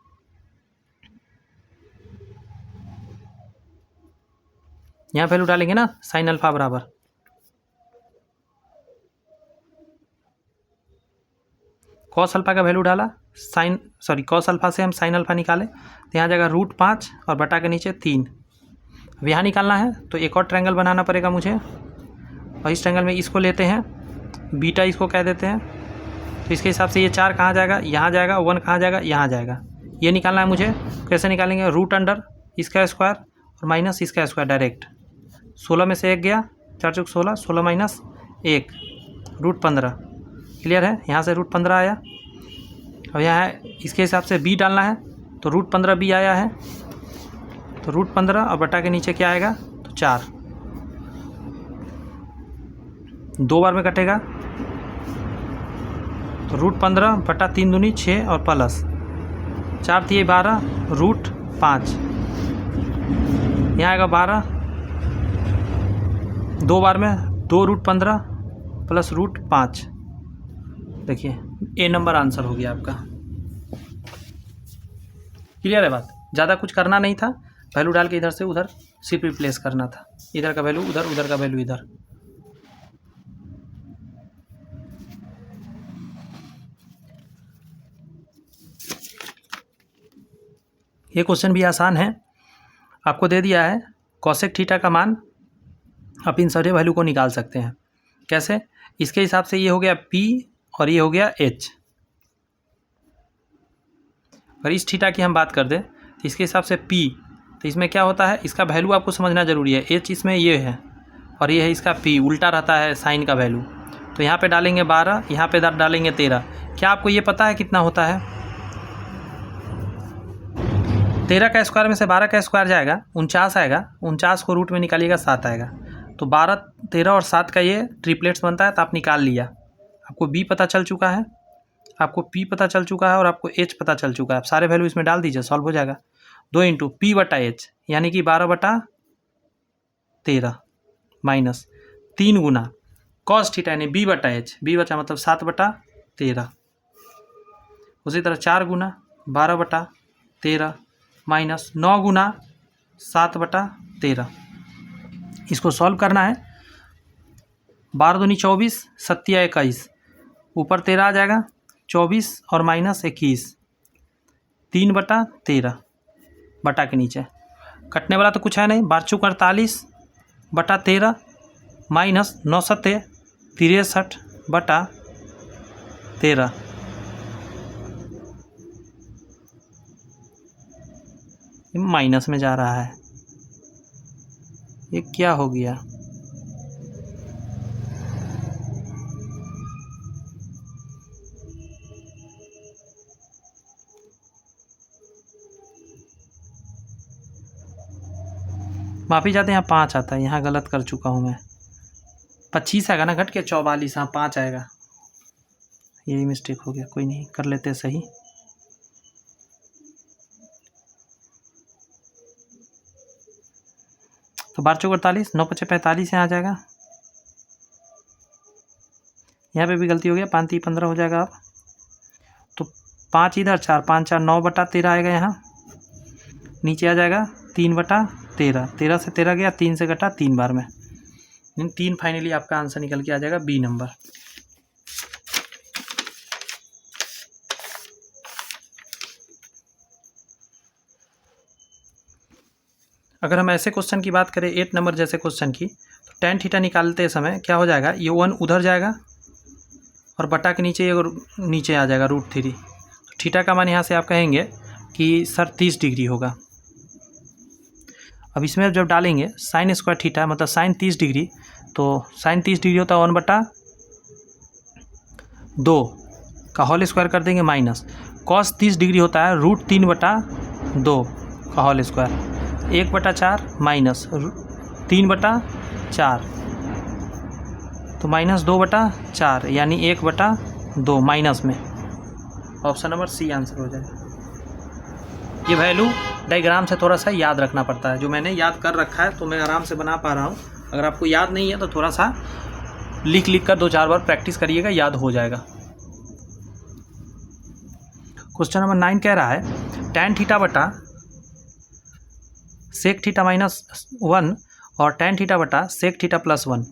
यहाँ वैल्यू डालेंगे ना, साइन अल्फ़ा बराबर कॉस अल्फ़ा का वैल्यू डाला, कॉस अल्फ़ा से हम साइन अल्फ़ा निकाले तो यहाँ जाएगा √5 और बटा के नीचे 3। अब यहाँ निकालना है तो एक और ट्रायंगल बनाना पड़ेगा मुझे, और इस ट्रायंगल में इसको लेते हैं, बीटा इसको कह देते हैं। तो इसके हिसाब से ये 4 कहाँ जाएगा? यहाँ जाएगा। 1 कहाँ जाएगा? यहाँ जाएगा। ये निकालना है मुझे। कैसे निकालेंगे? √ इसका स्क्वायर और माइनस इसका स्क्वायर डायरेक्ट। 16 में से 1 गया, 4 चौक 16, 16 माइनस 1 √15। क्लियर है? यहाँ से √15 आया। अब यहाँ इसके हिसाब से B डालना है तो √15 B आया है, तो √15 और बटा के नीचे क्या आएगा? तो 4। 2 बार में कटेगा तो √15 बटा 3 दूनी 6 और प्लस 4 3 12 √5, यहाँ आएगा 12। 2 बार में 2 √15 प्लस √5। देखिए A नंबर आंसर हो गया आपका। क्लियर है बात? ज़्यादा कुछ करना नहीं था, वैल्यू डाल के इधर से उधर सिर्फ रिप्लेस करना था। इधर का वैल्यू उधर, उधर का वैल्यू इधर। ये क्वेश्चन भी आसान है, आपको दे दिया है कॉसेक थीटा का मान, आप इन सारे वैल्यू को निकाल सकते हैं। कैसे? इसके हिसाब से ये हो गया P और ये हो गया H। अगर इस थीटा की हम बात कर दें तो इसके हिसाब से P, तो इसमें क्या होता है इसका वैल्यू आपको समझना ज़रूरी है। H इसमें ये है और ये है इसका P, उल्टा रहता है साइन का वैल्यू। तो यहाँ पे डालेंगे 12, यहाँ पे डालेंगे 13। क्या आपको ये पता है कितना होता है? 13 का स्क्वायर में से 12 का स्क्वायर जाएगा, 49 आएगा। 49 को रूट में निकालिएगा, 7 आएगा। तो 12, 13 और 7 का ये ट्रिपलेट्स बनता है, तो आप निकाल लिया। आपको B पता चल चुका है, आपको P पता चल चुका है और आपको H पता चल चुका है। आप सारे वैल्यू इसमें डाल दीजिए, सॉल्व हो जाएगा। 2 × P/H यानी कि 12/13 माइनस 3 गुना कॉस थीटा यानी B/H, B बचा मतलब 7/13। उसी तरह 4 गुना 12/13 13 माइनस 9 गुना 7/13। इसको सॉल्व करना है। 12 दूनी 24, 7 21, ऊपर 13 आ जाएगा, 24 और माइनस 21, 3/13 बटा के नीचे कटने वाला तो कुछ है नहीं। 12 चौक 48/13 माइनस 9 सत्ते 63/13। माइनस में जा रहा है, ये क्या हो गया? माफी चाहते हैं, यहाँ 5 आता है, यहाँ गलत कर चुका हूँ मैं। 25 आएगा ना, घट के 44, हाँ 5 आएगा, यही मिस्टेक हो गया। कोई नहीं, कर लेते सही। तो 12 चौक 48, 9 पचे 45 यहाँ आ जाएगा। यहाँ पे भी गलती हो गया, 5 3 15 हो जाएगा अब। तो 5 इधर, 4 5 4 9/13 आएगा यहाँ। नीचे आ जाएगा 3/13, 13 से 13 गया, 3 से घटा 3 बार में, 3 फाइनली आपका आंसर निकल के आ जाएगा बी नंबर। अगर हम ऐसे क्वेश्चन की बात करें 8 नंबर जैसे क्वेश्चन की, तो tan थीटा निकालते समय क्या हो जाएगा, ये 1 उधर जाएगा और बटा के नीचे ये नीचे आ जाएगा √3। तो थीटा का मान यहाँ से आप कहेंगे कि सर 30 डिग्री होगा। अब इसमें जब डालेंगे sin स्क्वायर थीटा मतलब sin 30 डिग्री, तो sin 30 डिग्री होता है 1/2 का होल स्क्वायर कर देंगे माइनस cos 30 डिग्री होता है √3/2 का होल स्क्वायर, 1/4 माइनस 3/4, तो माइनस 2/4 यानी 1/2 माइनस में। ऑप्शन नंबर सी आंसर हो जाएगा। ये वैल्यू डायग्राम से थोड़ा सा याद रखना पड़ता है, जो मैंने याद कर रखा है तो मैं आराम से बना पा रहा हूँ। अगर आपको याद नहीं है तो थोड़ा सा लिख कर 2-4 बार प्रैक्टिस करिएगा, याद हो जाएगा। क्वेश्चन नंबर 9 कह रहा है tan थीटा बटा sec थीटा -1 और tan थीटा बटा sec थीटा +1,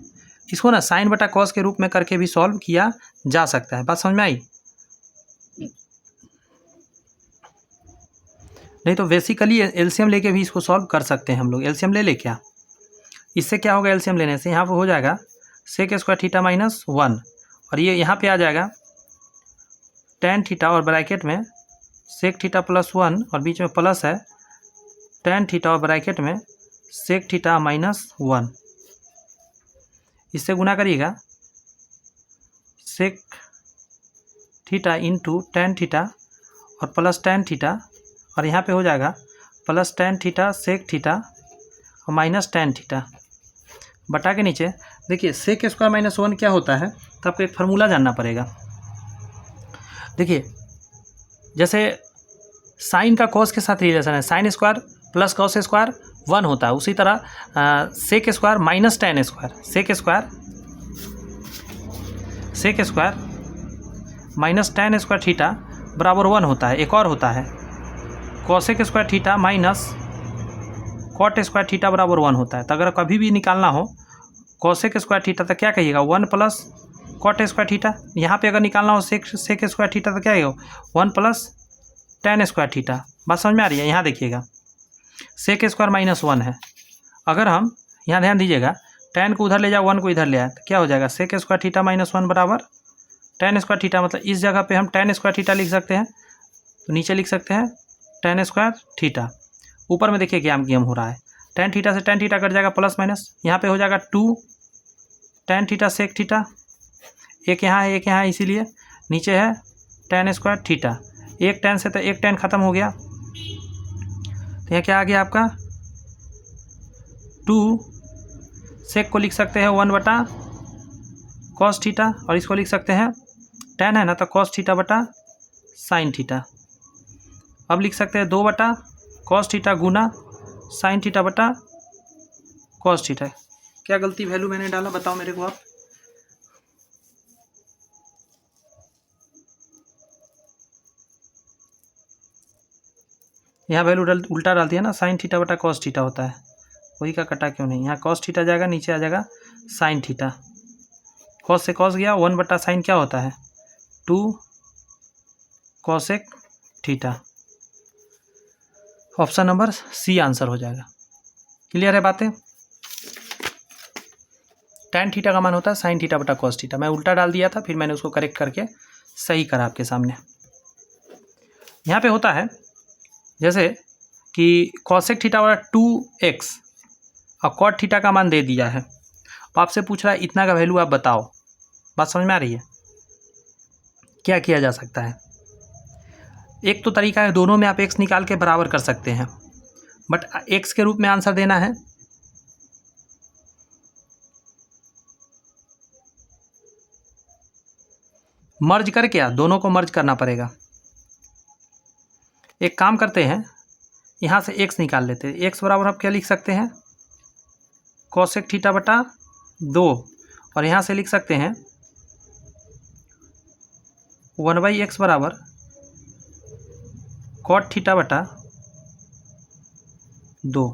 इसको ना साइन बटा कॉस के रूप में करके भी सॉल्व किया जा सकता है। बात समझ में आई? नहीं तो बेसिकली एलसीएम लेके भी इसको सॉल्व कर सकते हैं हम लोग। एलसीएम ले क्या, इससे क्या होगा, एलसीएम लेने से यहाँ पर हो जाएगा sec स्क्वायर थीटा -1 और ये यहाँ पे आ जाएगा tan थीटा और ब्रैकेट में sec थीटा +1 और बीच में प्लस है tan थीटा और ब्रैकेट में sec थीटा -1। इससे गुना करिएगा sec theta into tan theta और प्लस tan थीटा और यहाँ पे हो जाएगा plus tan theta sec theta और माइनस tan थीटा बटा के नीचे। देखिए sec स्क्वायर -1 क्या होता है, तो आपको एक फार्मूला जानना पड़ेगा। देखिए जैसे साइन का कॉस के साथ रिलेशन है, sine square plus cos square 1 होता है, उसी तरह sec square minus tan square, sec square minus tan square theta बराबर 1 होता है। एक और होता है cosec square theta minus cot square theta बराबर 1 होता है। तो अगर कभी भी निकालना हो cosec स्क्वायर थीटा तो क्या कहिएगा 1 प्लस cot स्क्वायर थीटा। यहाँ पे अगर निकालना हो sec स्क्वायर थीटा तो क्या कहिएगा 1 प्लस tan स्क्वायर थीटा। बात समझ में आ रही है? यहाँ देखिएगा sec स्क्वायर -1 है, अगर हम यहाँ ध्यान दीजिएगा tan को उधर ले जाओ 1 को इधर ले आए तो क्या हो जाएगा sec स्क्वायर थीटा -1 बराबर tan स्क्वायर थीटा। मतलब इस जगह पे हम tan स्क्वायर थीटा लिख सकते हैं, तो नीचे लिख सकते हैं tan स्क्वायर थीटा। ऊपर में देखिए क्या गेम हो रहा है, tan थीटा से tan थीटा कट जाएगा प्लस माइनस, यहाँ पे हो जाएगा 2 tan थीटा sec थीटा, एक यहाँ है एक यहाँ है, इसीलिए नीचे है tan स्क्वायर थीटा। एक tan से तो एक tan खत्म हो गया, तो यहाँ क्या आ गया आपका 2 sec को लिख सकते हैं 1 बटा cos थीटा और इसको लिख सकते हैं tan है ना तो cos थीटा बटा sin थीटा। अब लिख सकते हैं 2 बटा cos थीटा गुना sin थीटा बटा cos थीटा। क्या गलती वैल्यू मैंने डाला बताओ मेरे को आप? यहाँ वैल्यू उल्टा डाल दिया ना, साइन थीटा बटा कॉस थीटा होता है, वही का कटा क्यों नहीं। यहाँ कॉस थीटा जाएगा, नीचे आ जाएगा साइन थीटा, कॉस से कॉस गया, 1 बटा साइन क्या होता है 2 cosec theta. Option number C answer हो जाएगा। क्लियर है बातें। tan थीटा का मान होता है साइन थीटा बटा कॉस थीटा। मैं उल्टा डाल दिया था, फिर मैंने उसको करेक्ट करके सही करा आपके सामने। यहाँ पे होता है जैसे कि कॉसेक थीटा बटा 2x और कॉट थीटा का मान दे दिया है, तो आपसे पूछ रहा है इतना का वैल्यू आप बताओ। बात समझ में आ रही है। क्या किया जा सकता है, एक तो तरीका है दोनों में आप x निकाल के बराबर कर सकते हैं, बट x के रूप में आंसर देना है। मर्ज कर क्या, दोनों को मर्ज करना पड़ेगा। एक काम करते हैं, यहाँ से x निकाल लेते हैं। x बराबर आप क्या लिख सकते हैं कॉसेक थीटा बटा 2, और यहाँ से लिख सकते हैं 1/x बराबर कॉट थीटा बटा 2,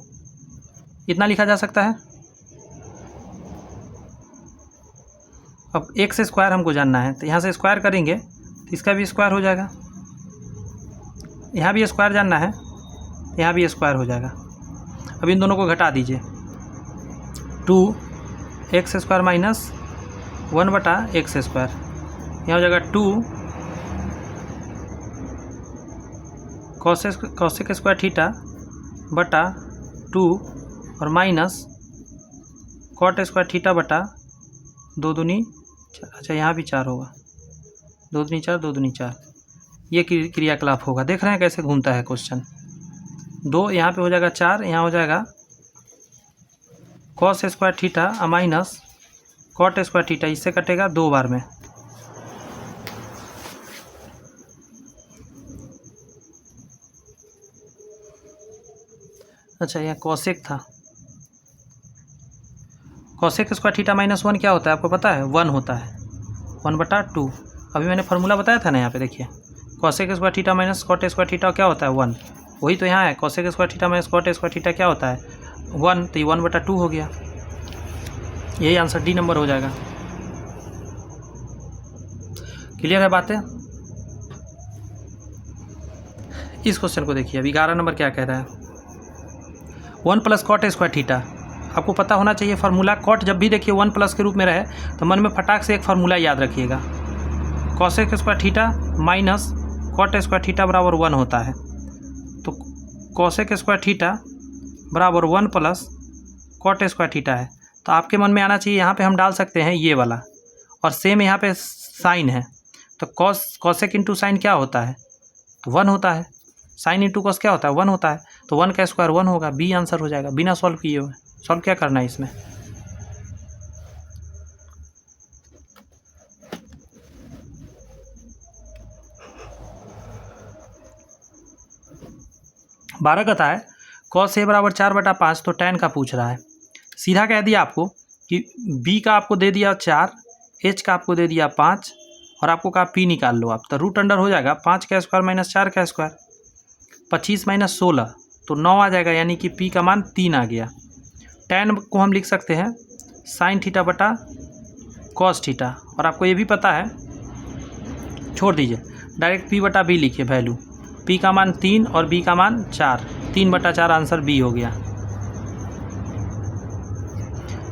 इतना लिखा जा सकता है। अब x स्क्वायर हमको जानना है, तो यहाँ से स्क्वायर करेंगे तो इसका भी स्क्वायर हो जाएगा, यहाँ भी स्क्वायर जानना है, यहाँ भी स्क्वायर हो जाएगा। अब इन दोनों को घटा दीजिए, 2x स्क्वायर माइनस 1 बटा x स्क्वायर, यहाँ हो जाएगा 2 कॉसेक स्क्वायर थीटा बटा 2 और माइनस कॉट स्क्वायर थीटा बटा 2 दूनी, अच्छा यहाँ भी 4 होगा, 2 दूनी 4, 2 दूनी 4, ये क्रियाकलाप होगा। देख रहे हैं कैसे घूमता है क्वेश्चन। 2 यहाँ पे हो जाएगा 4, यहाँ हो जाएगा cos square theta minus cot square theta, इससे कटेगा 2 बार में। अच्छा यहाँ कॉसेक था, कॉसेक स्क्वायर थीटा माइनस 1 क्या होता है आपको पता है 1 होता है, 1 बटा 2। अभी मैंने फार्मूला बताया था ना, यहाँ पे देखिए cosec square theta minus cot square theta क्या होता है 1, वही तो यहाँ है। Cosec square theta minus cot square theta क्या होता है 1, तो ये 1 बटा 2 हो गया। यही आंसर डी नंबर हो जाएगा। क्लियर है बातें। इस क्वेश्चन को देखिए, अभी 11 नंबर क्या कह रहा है 1 प्लस कॉट स्क्वायर थीटा। आपको पता होना चाहिए फार्मूला, कॉट जब भी देखिए 1 प्लस के रूप में रहे तो मन में फटाक से एक फार्मूला याद रखिएगा, cosec square theta minus cot square theta बराबर 1 होता है। तो कॉसेक स्क्वायर थीटा बराबर 1 प्लस कॉट स्क्वायर थीटा है, तो आपके मन में आना चाहिए यहाँ पे हम डाल सकते हैं ये वाला, और सेम यहाँ पे साइन है, तो कॉसेक इंटू साइन क्या होता है तो 1 होता है, साइन इंटू कॉस क्या होता है 1 होता है, तो 1 का स्क्वायर 1 होगा, बी आंसर हो जाएगा बिना सॉल्व किए हुए। सॉल्व क्या करना है इसमें, बारह का है कॉस ए बराबर 4/5, तो tan का पूछ रहा है। सीधा कह दिया आपको कि b का आपको दे दिया 4, h का आपको दे दिया 5, और आपको कहा p निकाल लो आप, तो रूट अंडर हो जाएगा 5 का स्क्वायर माइनस 4 का स्क्वायर, 25 माइनस 16 तो 9 आ जाएगा, यानी कि p का मान 3 आ गया। tan को हम लिख सकते हैं साइन थीटा बटा कॉस थीटा, और आपको ये भी पता है, छोड़ दीजिए डायरेक्ट p बटा b लिखिए वैल्यू, p का मान 3 और b का मान 4, 3/4 आंसर b हो गया।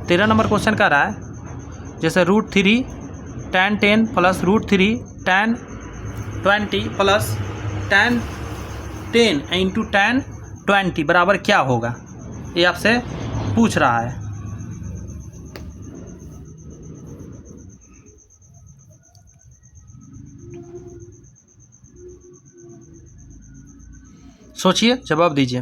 13 नंबर क्वेश्चन का रहा है जैसे √3 tan 10 plus √3 tan 20 plus tan 10 into tan 20 बराबर क्या होगा, ये आपसे पूछ रहा है। सोचिए, जवाब दीजिए।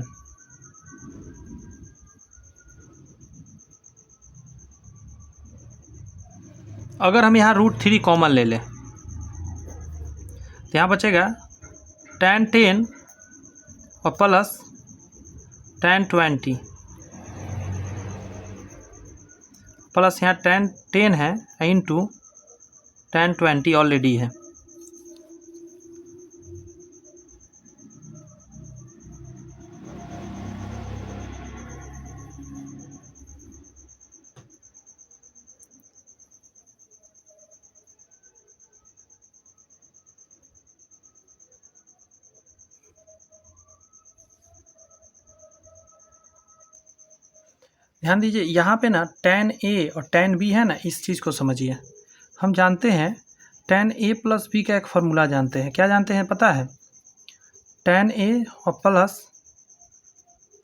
अगर हम यहाँ √3 कॉमन ले लें तो यहाँ बचेगा tan 10 और प्लस tan 20 प्लस यहाँ tan 10 है इंटू tan 20 ऑलरेडी है, ध्यान दीजिए यहाँ पे ना tan A और tan B है ना, इस चीज़ को समझिए। हम जानते हैं tan A प्लस B का एक फार्मूला जानते हैं। क्या जानते हैं पता है? tan A और प्लस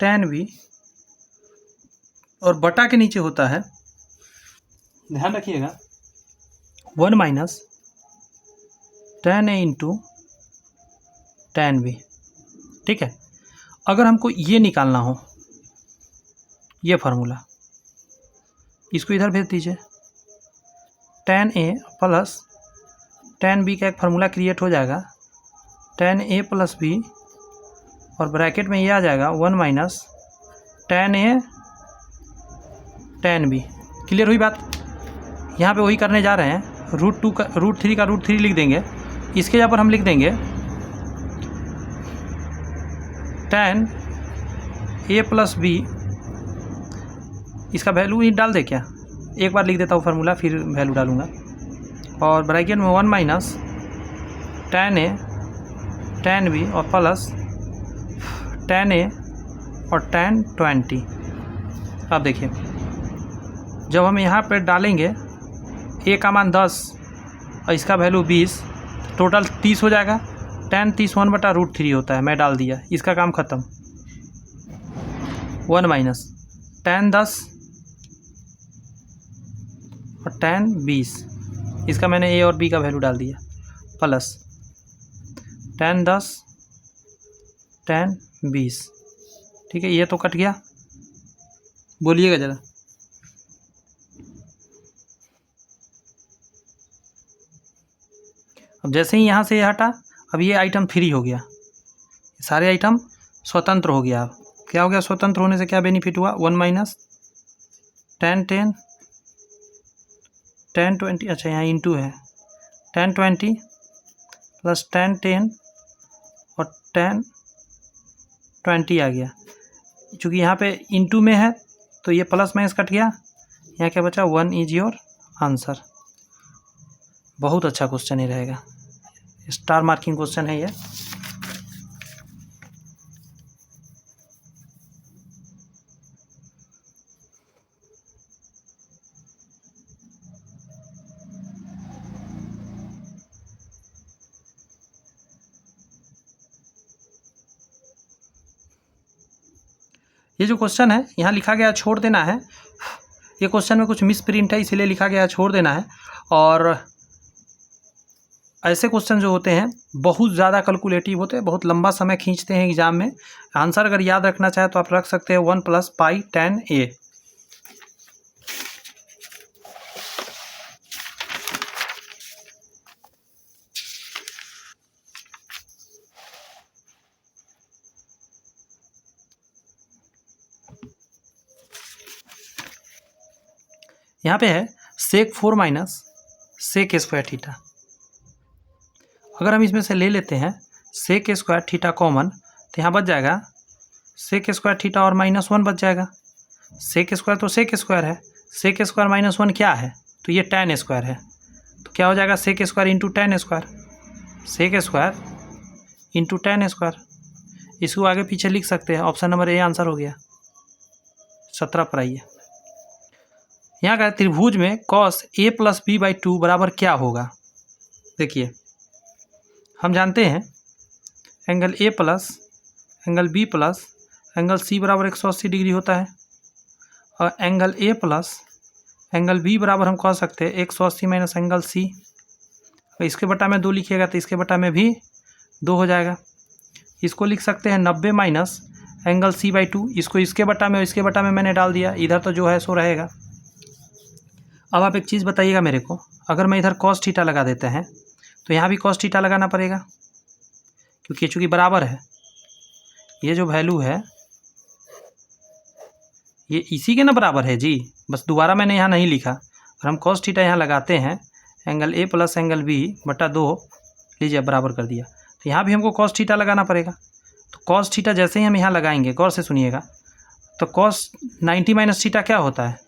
tan B और बटा के नीचे होता है, ध्यान रखिएगा, 1 minus tan A into tan B। ठीक है, अगर हमको ये निकालना हो, ये फार्मूला, इसको इधर भेज दीजिए। tan A plus tan B का एक फार्मूला क्रिएट हो जाएगा, tan A प्लस B, और ब्रैकेट में ये आ जाएगा 1 minus tan A tan B। Clear हुई बात? यहाँ पे वही करने जा रहे हैं। √2 का √3 का √3 लिख देंगे। इसके यहाँ पर हम लिख देंगे tan A प्लस B, इसका वैल्यू ही डाल दे क्या? एक बार लिख देता हूँ फार्मूला, फिर वैल्यू डालूँगा। और ब्रैकेट में 1 minus tan A tan B और प्लस tan A और tan 20। अब देखिए, जब हम यहाँ पे डालेंगे A का मान 10 और इसका वैल्यू 20, टोटल 30 हो जाएगा। tan 30 1/√3 होता है, मैं डाल दिया, इसका काम ख़त्म। 1 माइनस tan 10 और tan 20, इसका मैंने A और B का वैल्यू डाल दिया, प्लस tan 10 tan 20। ठीक है, ये तो कट गया, बोलिएगा ज़रा। अब जैसे ही यहाँ से ये हटा, अब ये आइटम फ्री हो गया, सारे आइटम स्वतंत्र हो गया। अब क्या हो गया? स्वतंत्र होने से क्या बेनिफिट हुआ? 1 माइनस tan 10 tan 20, अच्छा यहाँ इंटू है, tan 20 प्लस tan 10 और tan 20 आ गया। चूँकि यहाँ पे इंटू में है तो ये प्लस माइनस कट गया, यहाँ क्या बचा? 1 इज योर आंसर। बहुत अच्छा क्वेश्चन ही रहेगा, स्टार मार्किंग क्वेश्चन है ये। ये जो क्वेश्चन है यहाँ लिखा गया छोड़ देना है, ये क्वेश्चन में कुछ मिस प्रिंट है इसलिए लिखा गया छोड़ देना है। और ऐसे क्वेश्चन जो होते हैं बहुत ज़्यादा कैलकुलेटिव होते हैं, बहुत लंबा समय खींचते हैं एग्जाम में। आंसर अगर याद रखना चाहे तो आप रख सकते हैं 1 प्लस पाई tan A। यहाँ पे है sec 4 minus sec square theta. अगर हम इसमें से ले लेते हैं sec स्क्वायर थीटा कॉमन, तो यहाँ बच जाएगा sec स्क्वायर थीटा और -1 बच जाएगा। sec स्क्वायर तो sec स्क्वायर है, sec स्क्वायर -1 क्या है? तो ये tan स्क्वायर है, तो क्या हो जाएगा? sec square into tan square, sec square into tan square. इसको आगे पीछे लिख सकते हैं, ऑप्शन नंबर ए आंसर हो गया। 17 पर आइए, यहाँ का त्रिभुज में cos A प्लस B/2 बराबर क्या होगा? देखिए, हम जानते हैं angle A plus angle B plus angle C बराबर 180 डिग्री होता है, और angle A plus angle B बराबर हम कह सकते हैं 180 माइनस एंगल C। इसके बटा में 2 लिखिएगा तो इसके बटा में भी 2 हो जाएगा। इसको लिख सकते हैं 90 माइनस एंगल C/2, इसको इसके बटा में और इसके बटा में मैंने डाल दिया, इधर तो जो है सो रहेगा। अब आप एक चीज़ बताइएगा मेरे को, अगर मैं इधर cos थीटा लगा देते हैं तो यहाँ भी cos थीटा लगाना पड़ेगा, क्योंकि चूँकि बराबर है, ये जो वैल्यू है ये इसी के ना बराबर है जी। बस दोबारा मैंने यहाँ नहीं लिखा, अगर हम cos थीटा यहाँ लगाते हैं angle A plus angle B बटा 2, लीजिए बराबर कर दिया, तो यहाँ भी हमको cos थीटा लगाना पड़ेगा। तो cos थीटा जैसे ही हम यहाँ लगाएंगे, गौर से सुनिएगा, तो cos 90 माइनस थीटा क्या होता है?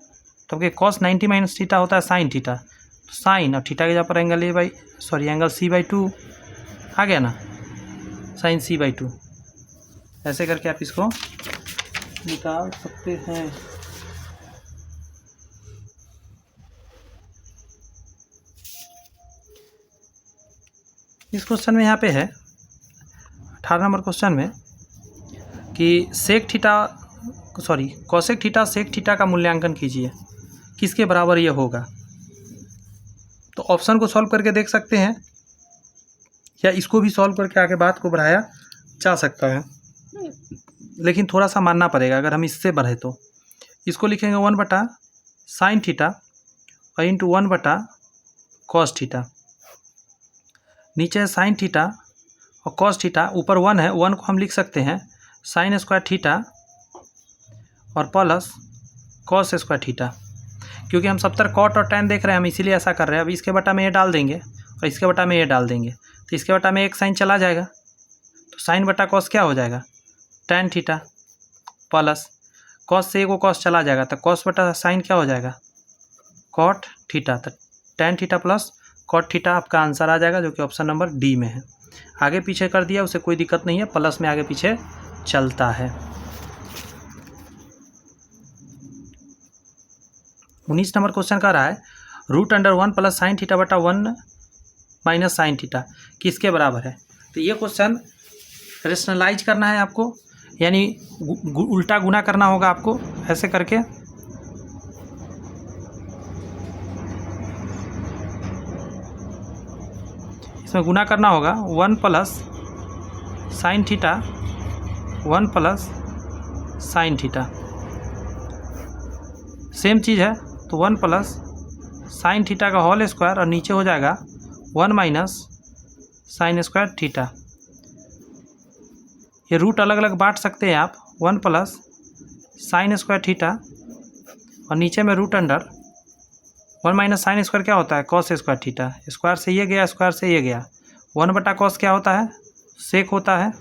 तो cos 90 माइनस थीटा होता है साइन थीटा, तो साइन और थीटा के जगह पर एंगल एंगल C/2 आ गया ना, साइन C/2। ऐसे करके आप इसको निकाल सकते हैं। इस क्वेश्चन में यहाँ पे है 18 नंबर क्वेश्चन में कि कॉसेक थीटा सेक थीटा का मूल्यांकन कीजिए, किसके बराबर ये होगा। तो ऑप्शन को सॉल्व करके देख सकते हैं या इसको भी सॉल्व करके आगे बात को बढ़ाया जा सकता है, लेकिन थोड़ा सा मानना पड़ेगा। अगर हम इससे बढ़े तो इसको लिखेंगे 1/sin थीटा और इंटू 1/cos थीटा। नीचे है साइन थीटा और कॉस थीटा, ऊपर 1 है, 1 को हम लिख सकते हैं साइन स्क्वायर थीटा और प्लस कॉस स्क्वायर थीटा। क्योंकि हम 70 कॉट और tan देख रहे हैं, हम इसीलिए ऐसा कर रहे हैं। अब इसके बटा में ये डाल देंगे और इसके बटा में ये डाल देंगे, तो इसके बटा में एक साइन चला जाएगा, तो साइन बटा कॉस क्या हो जाएगा tan थीटा, प्लस कॉस से वो कॉस चला जाएगा तो कॉस बटा साइन क्या हो जाएगा कॉट थीटा। तो tan theta plus cot theta आपका आंसर आ जाएगा, जो कि ऑप्शन नंबर डी में है। आगे पीछे कर दिया, उसे कोई दिक्कत नहीं है, प्लस में आगे पीछे चलता है। 19 नंबर क्वेश्चन का रहा है √1 प्लस साइन थीटा बटा 1 माइनस साइन थीटा किसके बराबर है। तो ये क्वेश्चन रेशनलाइज करना है आपको, यानी उल्टा गुना करना होगा आपको ऐसे करके। इसमें गुना करना होगा 1 plus sine theta 1 plus sine theta, same चीज़ है, तो 1 प्लस साइन थीटा का होल स्क्वायर और नीचे हो जाएगा 1 माइनस साइन स्क्वायर थीटा। ये रूट अलग अलग बांट सकते हैं आप, 1 प्लस साइन स्क्वायर थीटा और नीचे में √1 माइनस साइन स्क्वायर क्या होता है कॉस स्क्वायर थीटा। स्क्वायर से ये गया, स्क्वायर से ये गया, 1 बटा कॉस क्या होता है सेक होता है,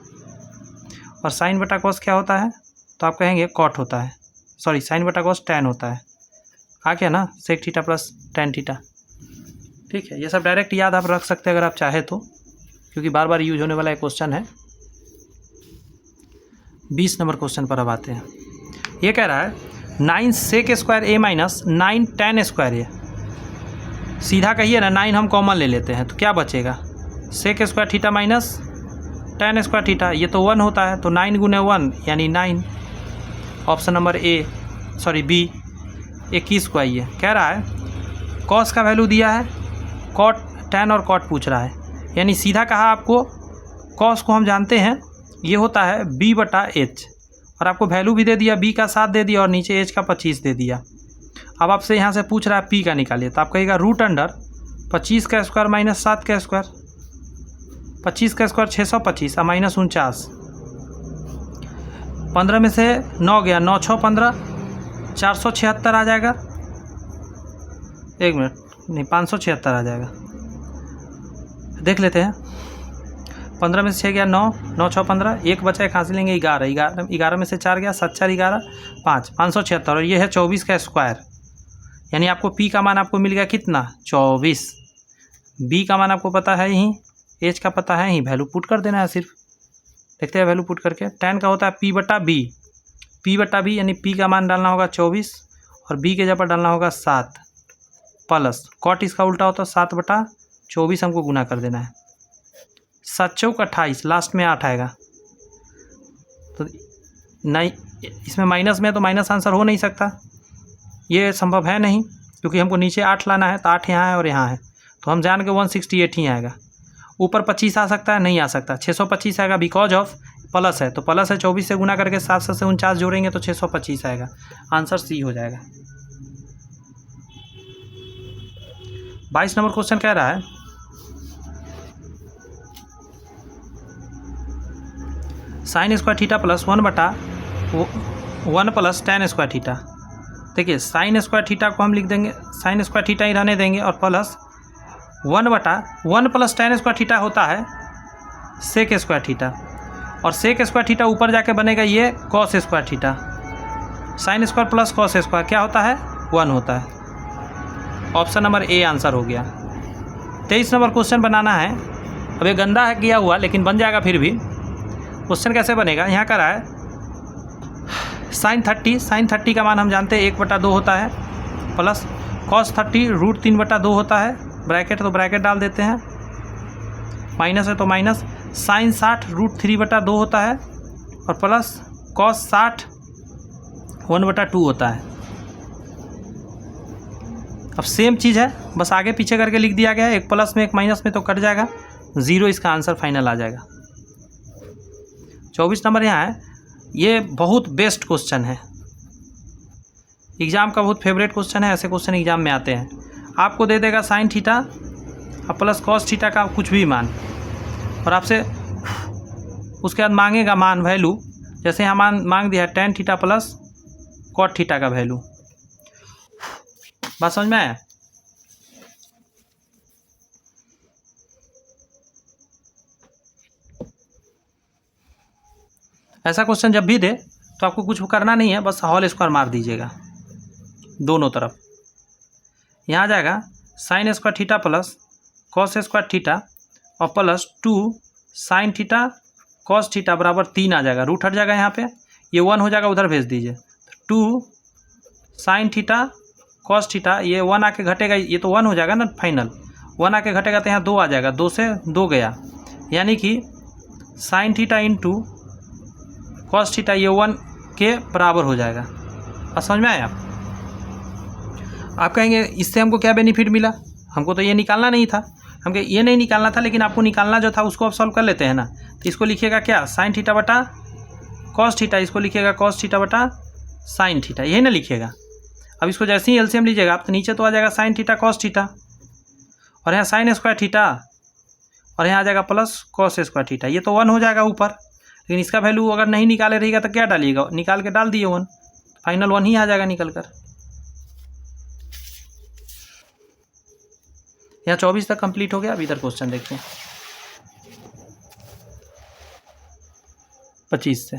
और साइन बटा कॉस क्या होता है तो आप कहेंगे कॉट होता है, सॉरी साइन बटा कॉस tan होता है। आ गया ना, sec theta plus tan theta. ठीक है, ये सब डायरेक्ट याद आप रख सकते हैं अगर आप चाहे तो, क्योंकि बार बार यूज होने वाला एक क्वेश्चन है। 20 नंबर क्वेश्चन पर अब आते हैं। ये कह रहा है 9 sec square a minus 9 tan square a। सीधा कहिए ना, 9 हम कॉमन ले लेते हैं तो क्या बचेगा sec square theta minus tan square theta. ये तो 1 होता है, तो 9 गुने 1 यानी 9। ऑप्शन नंबर बी 21 को आइए। कह रहा है कॉस का वैल्यू दिया है, कॉट tan और कॉट पूछ रहा है, यानी सीधा कहा आपको कॉस को हम जानते हैं ये होता है b/h, और आपको वैल्यू भी दे दिया, b का 7 दे दिया और नीचे h का 25 दे दिया। अब आपसे यहाँ से पूछ रहा है p का निकालिए, तो आप कहिएगा √25 का स्क्वायर माइनस 7 का स्क्वायर, 25 का स्क्वायर 625 और माइनस 49। 15 में से 9 गया, 9 6 15, 476 आ जाएगा। 1 मिनट, नहीं 576 आ जाएगा, देख लेते हैं। 15 में से 6 गया 9, 9 6 15, 1 बचा, 1 हासिल लेंगे 11, 11 में से 4 गया 7 4 11 5, 576, और ये है 24 का स्क्वायर, यानी आपको p का मान आपको मिल गया कितना 24। b का मान आपको पता है ही, h का पता है ही, वैल्यू पुट कर देना है सिर्फ। देखते हैं वैल्यू पुट करके, tan का होता है p/b यानी p का मान डालना होगा 24 और b के जगह डालना होगा 7, प्लस कॉट इसका उल्टा होता है 7/24, हमको गुना कर देना है। 7 चौक 28, लास्ट में 8 आएगा, तो नहीं इसमें माइनस में, तो माइनस आंसर हो नहीं सकता, ये संभव है नहीं, क्योंकि हमको नीचे 8 लाना है, तो 8 यहाँ है और यहाँ है, तो हम जान के 168 ही आएगा। ऊपर 25 आ सकता है, नहीं आ सकता, 625 आएगा, बिकॉज ऑफ प्लस है, तो प्लस है 24 से गुना करके 7 से 49 जोड़ेंगे तो 625 आएगा। आंसर सी हो जाएगा। 22 नंबर क्वेश्चन कह रहा है sign square theta plus 1 plus tan square theta. देखिए साइन स्क्वायर थीटा को हम लिख देंगे, साइन स्क्वायर थीटा ही रहने देंगे, और plus 1 plus tan square theta होता है सेक स्क्वायर थीटा, और सेक स्क्वायर थीटा ऊपर जाके बनेगा ये cos square theta. Sine square plus cos square क्या होता है 1 होता है। ऑप्शन नंबर ए आंसर हो गया। 23 नंबर क्वेश्चन बनाना है। अब ये गंदा है किया हुआ, लेकिन बन जाएगा फिर भी। क्वेश्चन कैसे बनेगा, यहाँ का रहा है साइन 30 का मान हम जानते हैं 1/2 होता है, प्लस कॉस 30 √3/2 होता है, ब्रैकेट तो ब्रैकेट डाल देते हैं, माइनस है तो माइनस, साइन 60 √3/2 होता है और प्लस कॉस 60 1/2 होता है। अब सेम चीज़ है, बस आगे पीछे करके लिख दिया गया है, एक प्लस में एक माइनस में तो कट जाएगा, 0 इसका आंसर फाइनल आ जाएगा। 24 नंबर यहाँ है, ये बहुत बेस्ट क्वेश्चन है, एग्ज़ाम का बहुत फेवरेट क्वेश्चन है, ऐसे क्वेश्चन एग्जाम में आते हैं। आपको दे देगा साइन थीटा और प्लस कॉस थीटा का कुछ भी मान, और आपसे उसके बाद मांगेगा मान वैल्यू, जैसे यहाँ मांग दिया है tan theta plus cot theta का वैल्यू। बात समझ में आया? ऐसा क्वेश्चन जब भी दे तो आपको कुछ करना नहीं है, बस होल स्क्वायर मार दीजिएगा दोनों तरफ। यहाँ आ जाएगा sine square theta plus cos square theta और plus 2 sine theta cos theta बराबर 3 आ जाएगा, रूट हट जाएगा यहाँ पे, ये 1 हो जाएगा, उधर भेज दीजिए। 2 साइन थीटा कॉस थीटा, ये 1 आके घटेगा, ये तो 1 हो जाएगा ना फाइनल, 1 आके घटेगा तो यहाँ 2 आ जाएगा, 2 से 2 गया, यानी कि sine theta into cos theta ये 1 के बराबर हो जाएगा। अब समझ में आया? आप कहेंगे इससे हमको क्या बेनिफिट मिला, हमको तो ये निकालना नहीं था, हमको ये नहीं निकालना था, लेकिन आपको निकालना जो था उसको आप सॉल्व कर लेते हैं ना। तो इसको लिखिएगा क्या, साइन थीटा बटा कॉस थीटा, इसको लिखिएगा कॉस थीटा बटा साइन थीटा, यही ना लिखिएगा। अब इसको जैसे ही एलसीएम लीजिएगा आप तो नीचे तो आ जाएगा साइन थीटा कॉस थीटा, और यहाँ साइन स्क्वायर थीटा, और यहाँ आ जाएगा प्लस कॉस स्क्वायर थीटा, ये तो 1 हो जाएगा ऊपर, लेकिन इसका वैल्यू अगर नहीं निकाले रहेगा तो क्या डालिएगा, निकाल के डाल दिए 1, फाइनल 1 ही आ जाएगा निकल कर। यहाँ 24 तक कंप्लीट हो गया। अब इधर क्वेश्चन देखते हैं 25 से।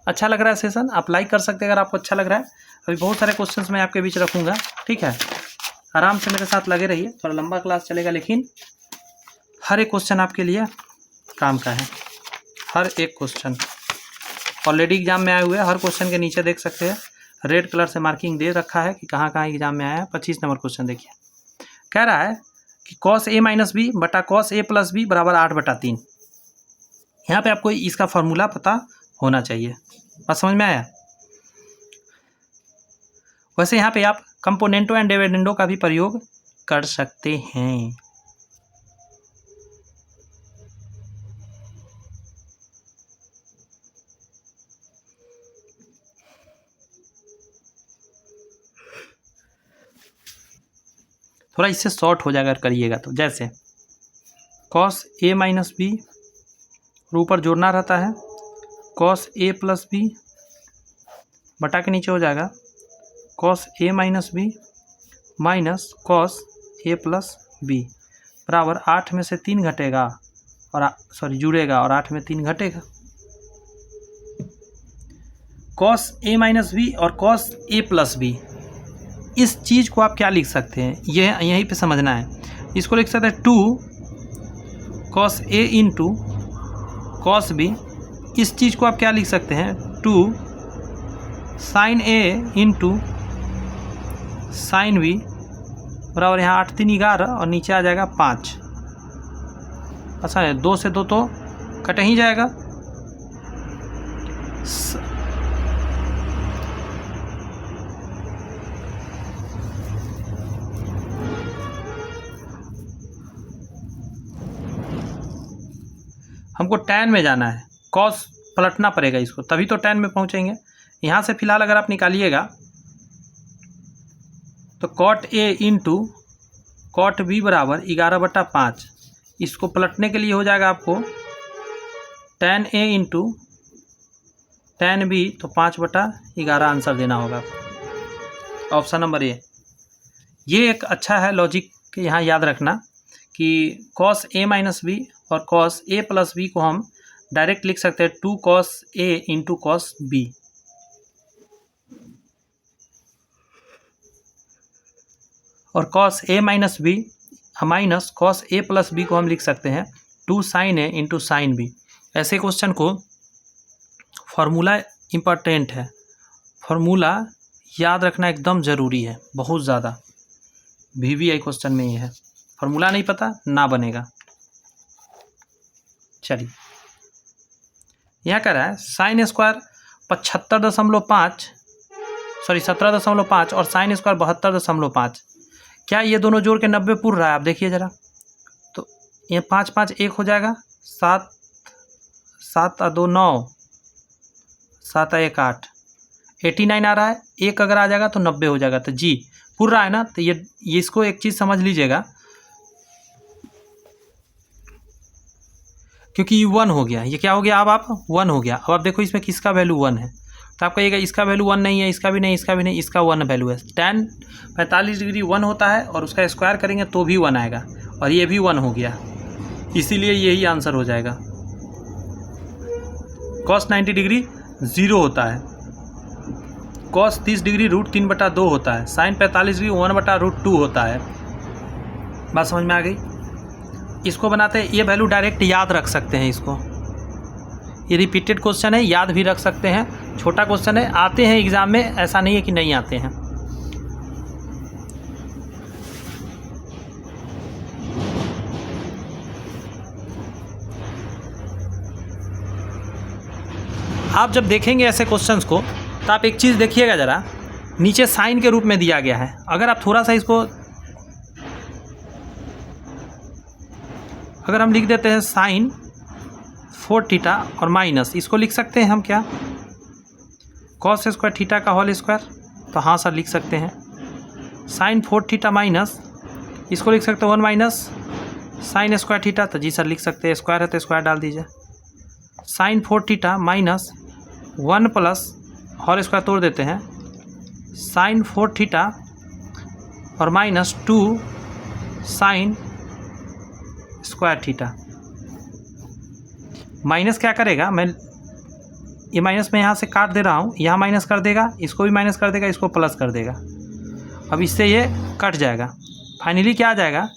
अच्छा लग रहा है सेशन, आप लाइक कर सकते हैं अगर आपको अच्छा लग रहा है। अभी बहुत सारे क्वेश्चंस मैं आपके बीच रखूँगा, ठीक है, आराम से मेरे साथ लगे रहिए, थोड़ा लंबा क्लास चलेगा, लेकिन हर एक क्वेश्चन आपके लिए काम का है, हर एक क्वेश्चन ऑलरेडी एग्जाम में आए हुए हैं। हर क्वेश्चन के नीचे देख सकते हैं रेड कलर से मार्किंग दे रखा है कि कहाँ कहाँ एग्जाम में आया है। 25 नंबर क्वेश्चन देखिए, कह रहा है कि कॉस ए माइनस बी बटा कॉस ए प्लस बी बराबर 8/3। यहाँ पे आपको इसका फॉर्मूला पता होना चाहिए। बात समझ में आया? वैसे यहाँ पे आप कंपोनेंटो एंड डिविडेंडो का भी प्रयोग कर सकते हैं। थोड़ा इससे शॉर्ट हो जाएगा करिएगा तो, जैसे कॉस ए माइनस बी और ऊपर जोड़ना रहता है कॉस ए प्लस बी बटा के नीचे हो जाएगा cos A minus b minus cos A plus b बराबर 8 में से 3 घटेगा और जुड़ेगा और 8 में 3 घटेगा। कॉस ए माइनस बी और कॉस ए प्लस बी, इस चीज़ को आप क्या लिख सकते हैं, ये यहीं पे समझना है। इसको लिख सकते हैं 2 cos A into cos B, इस चीज़ को आप क्या लिख सकते हैं 2 साइन ए इंटू साइन बी बराबर यहाँ 8 3 11 और नीचे आ जाएगा 5। अच्छा है, 2 से 2 तो कट ही जाएगा। हमको tan में जाना है, cos पलटना पड़ेगा इसको, तभी तो tan में पहुंचेंगे। यहाँ से फिलहाल अगर आप निकालिएगा तो cot a into cot b बराबर 11/5, इसको पलटने के लिए हो जाएगा आपको tan a into tan b, तो 5/11 आंसर देना होगा ऑप्शन नंबर ए। ये एक अच्छा है लॉजिक के यहाँ याद रखना कि cos a माइनस बी और cos a प्लस बी को हम डायरेक्ट लिख सकते हैं 2 cos a into cos b। और cos a minus b minus cos a plus b को हम लिख सकते हैं 2 sin a into sine b. ऐसे क्वेश्चन को फार्मूला इम्पॉर्टेंट है, फार्मूला याद रखना एकदम ज़रूरी है, बहुत ज़्यादा। VVI क्वेश्चन में ये है, फार्मूला नहीं पता ना बनेगा। चलिए यहाँ कह रहा है साइन स्क्वायर 75.5 सॉरी 17.5 और साइन स्क्वायर 72.5, क्या ये दोनों जोड़ के 90 पूर रहा है? आप देखिए ज़रा, तो ये 5 5 1 हो जाएगा, 7 7 और 2 9, 7 और 1 8, 89 आ रहा है। एक अगर आ जाएगा तो 90 हो जाएगा, तो जी पूर रहा है ना। तो ये इसको एक चीज़ समझ लीजिएगा, क्योंकि ये 1 हो गया, ये क्या हो गया अब आप 1 हो गया। अब आप देखो इसमें किसका वैल्यू 1 है, तो आप कहिएगा इसका वैल्यू 1 नहीं है, इसका भी नहीं, इसका भी नहीं, इसका 1 वैल्यू है। tan 45 डिग्री 1 होता है और उसका स्क्वायर करेंगे तो भी 1 आएगा, और ये भी 1 हो गया, इसीलिए यही आंसर हो जाएगा। cos 90 डिग्री 0 होता है, cos 30 डिग्री √3/2 होता है, sin 45 डिग्री 1/√2 होता है। बात समझ में आ गई? इसको बनाते हैं, ये वैल्यू डायरेक्ट याद रख सकते हैं इसको, ये रिपीटेड क्वेश्चन है, याद भी रख सकते हैं, छोटा क्वेश्चन है, आते हैं एग्जाम में, ऐसा नहीं है कि नहीं आते हैं। आप जब देखेंगे ऐसे क्वेश्चंस को तो आप एक चीज़ देखिएगा ज़रा, नीचे साइन के रूप में दिया गया है। अगर आप थोड़ा सा इसको, अगर हम लिख देते हैं साइन 4 थीटा और माइनस, इसको लिख सकते हैं हम क्या, cos स्क्वायर थीटा का होल स्क्वायर, तो हाँ सर लिख सकते हैं। साइन 4 थीटा माइनस, इसको लिख सकते हैं 1 माइनस साइन स्क्वायर थीटा, तो जी सर लिख सकते हैं, स्क्वायर है तो स्क्वायर डाल दीजिए। Sine 4 theta minus 1 plus whole square तोड़ देते हैं, साइन 4 थीटा और minus 2 sine square theta. Minus क्या करेगा, मैं ये माइनस में यहाँ से काट दे रहा हूँ, यहाँ माइनस कर देगा, इसको भी माइनस कर देगा, इसको प्लस कर देगा। अब इससे ये कट जाएगा, फाइनली क्या आ जाएगा,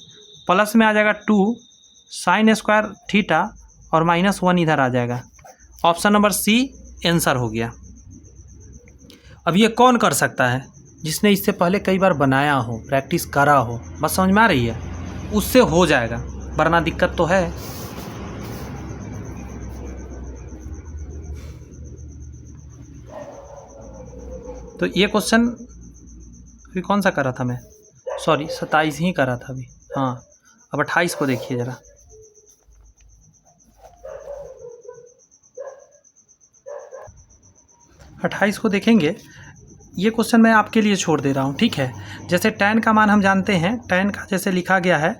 प्लस में आ जाएगा 2 साइन स्क्वायर थीटा और माइनस 1 इधर आ जाएगा। ऑप्शन नंबर सी आंसर हो गया। अब ये कौन कर सकता है, जिसने इससे पहले कई बार बनाया हो, प्रैक्टिस करा हो, बस समझ में आ रही है, उससे हो जाएगा, वरना दिक्कत तो है। तो ये क्वेश्चन अभी कौन सा करा था मैं, सॉरी 27 ही करा था अभी, हाँ। अब 28 को देखिए ज़रा, अट्ठाईस को देखेंगे। ये क्वेश्चन मैं आपके लिए छोड़ दे रहा हूँ, ठीक है। जैसे tan का मान हम जानते हैं, tan का जैसे लिखा गया है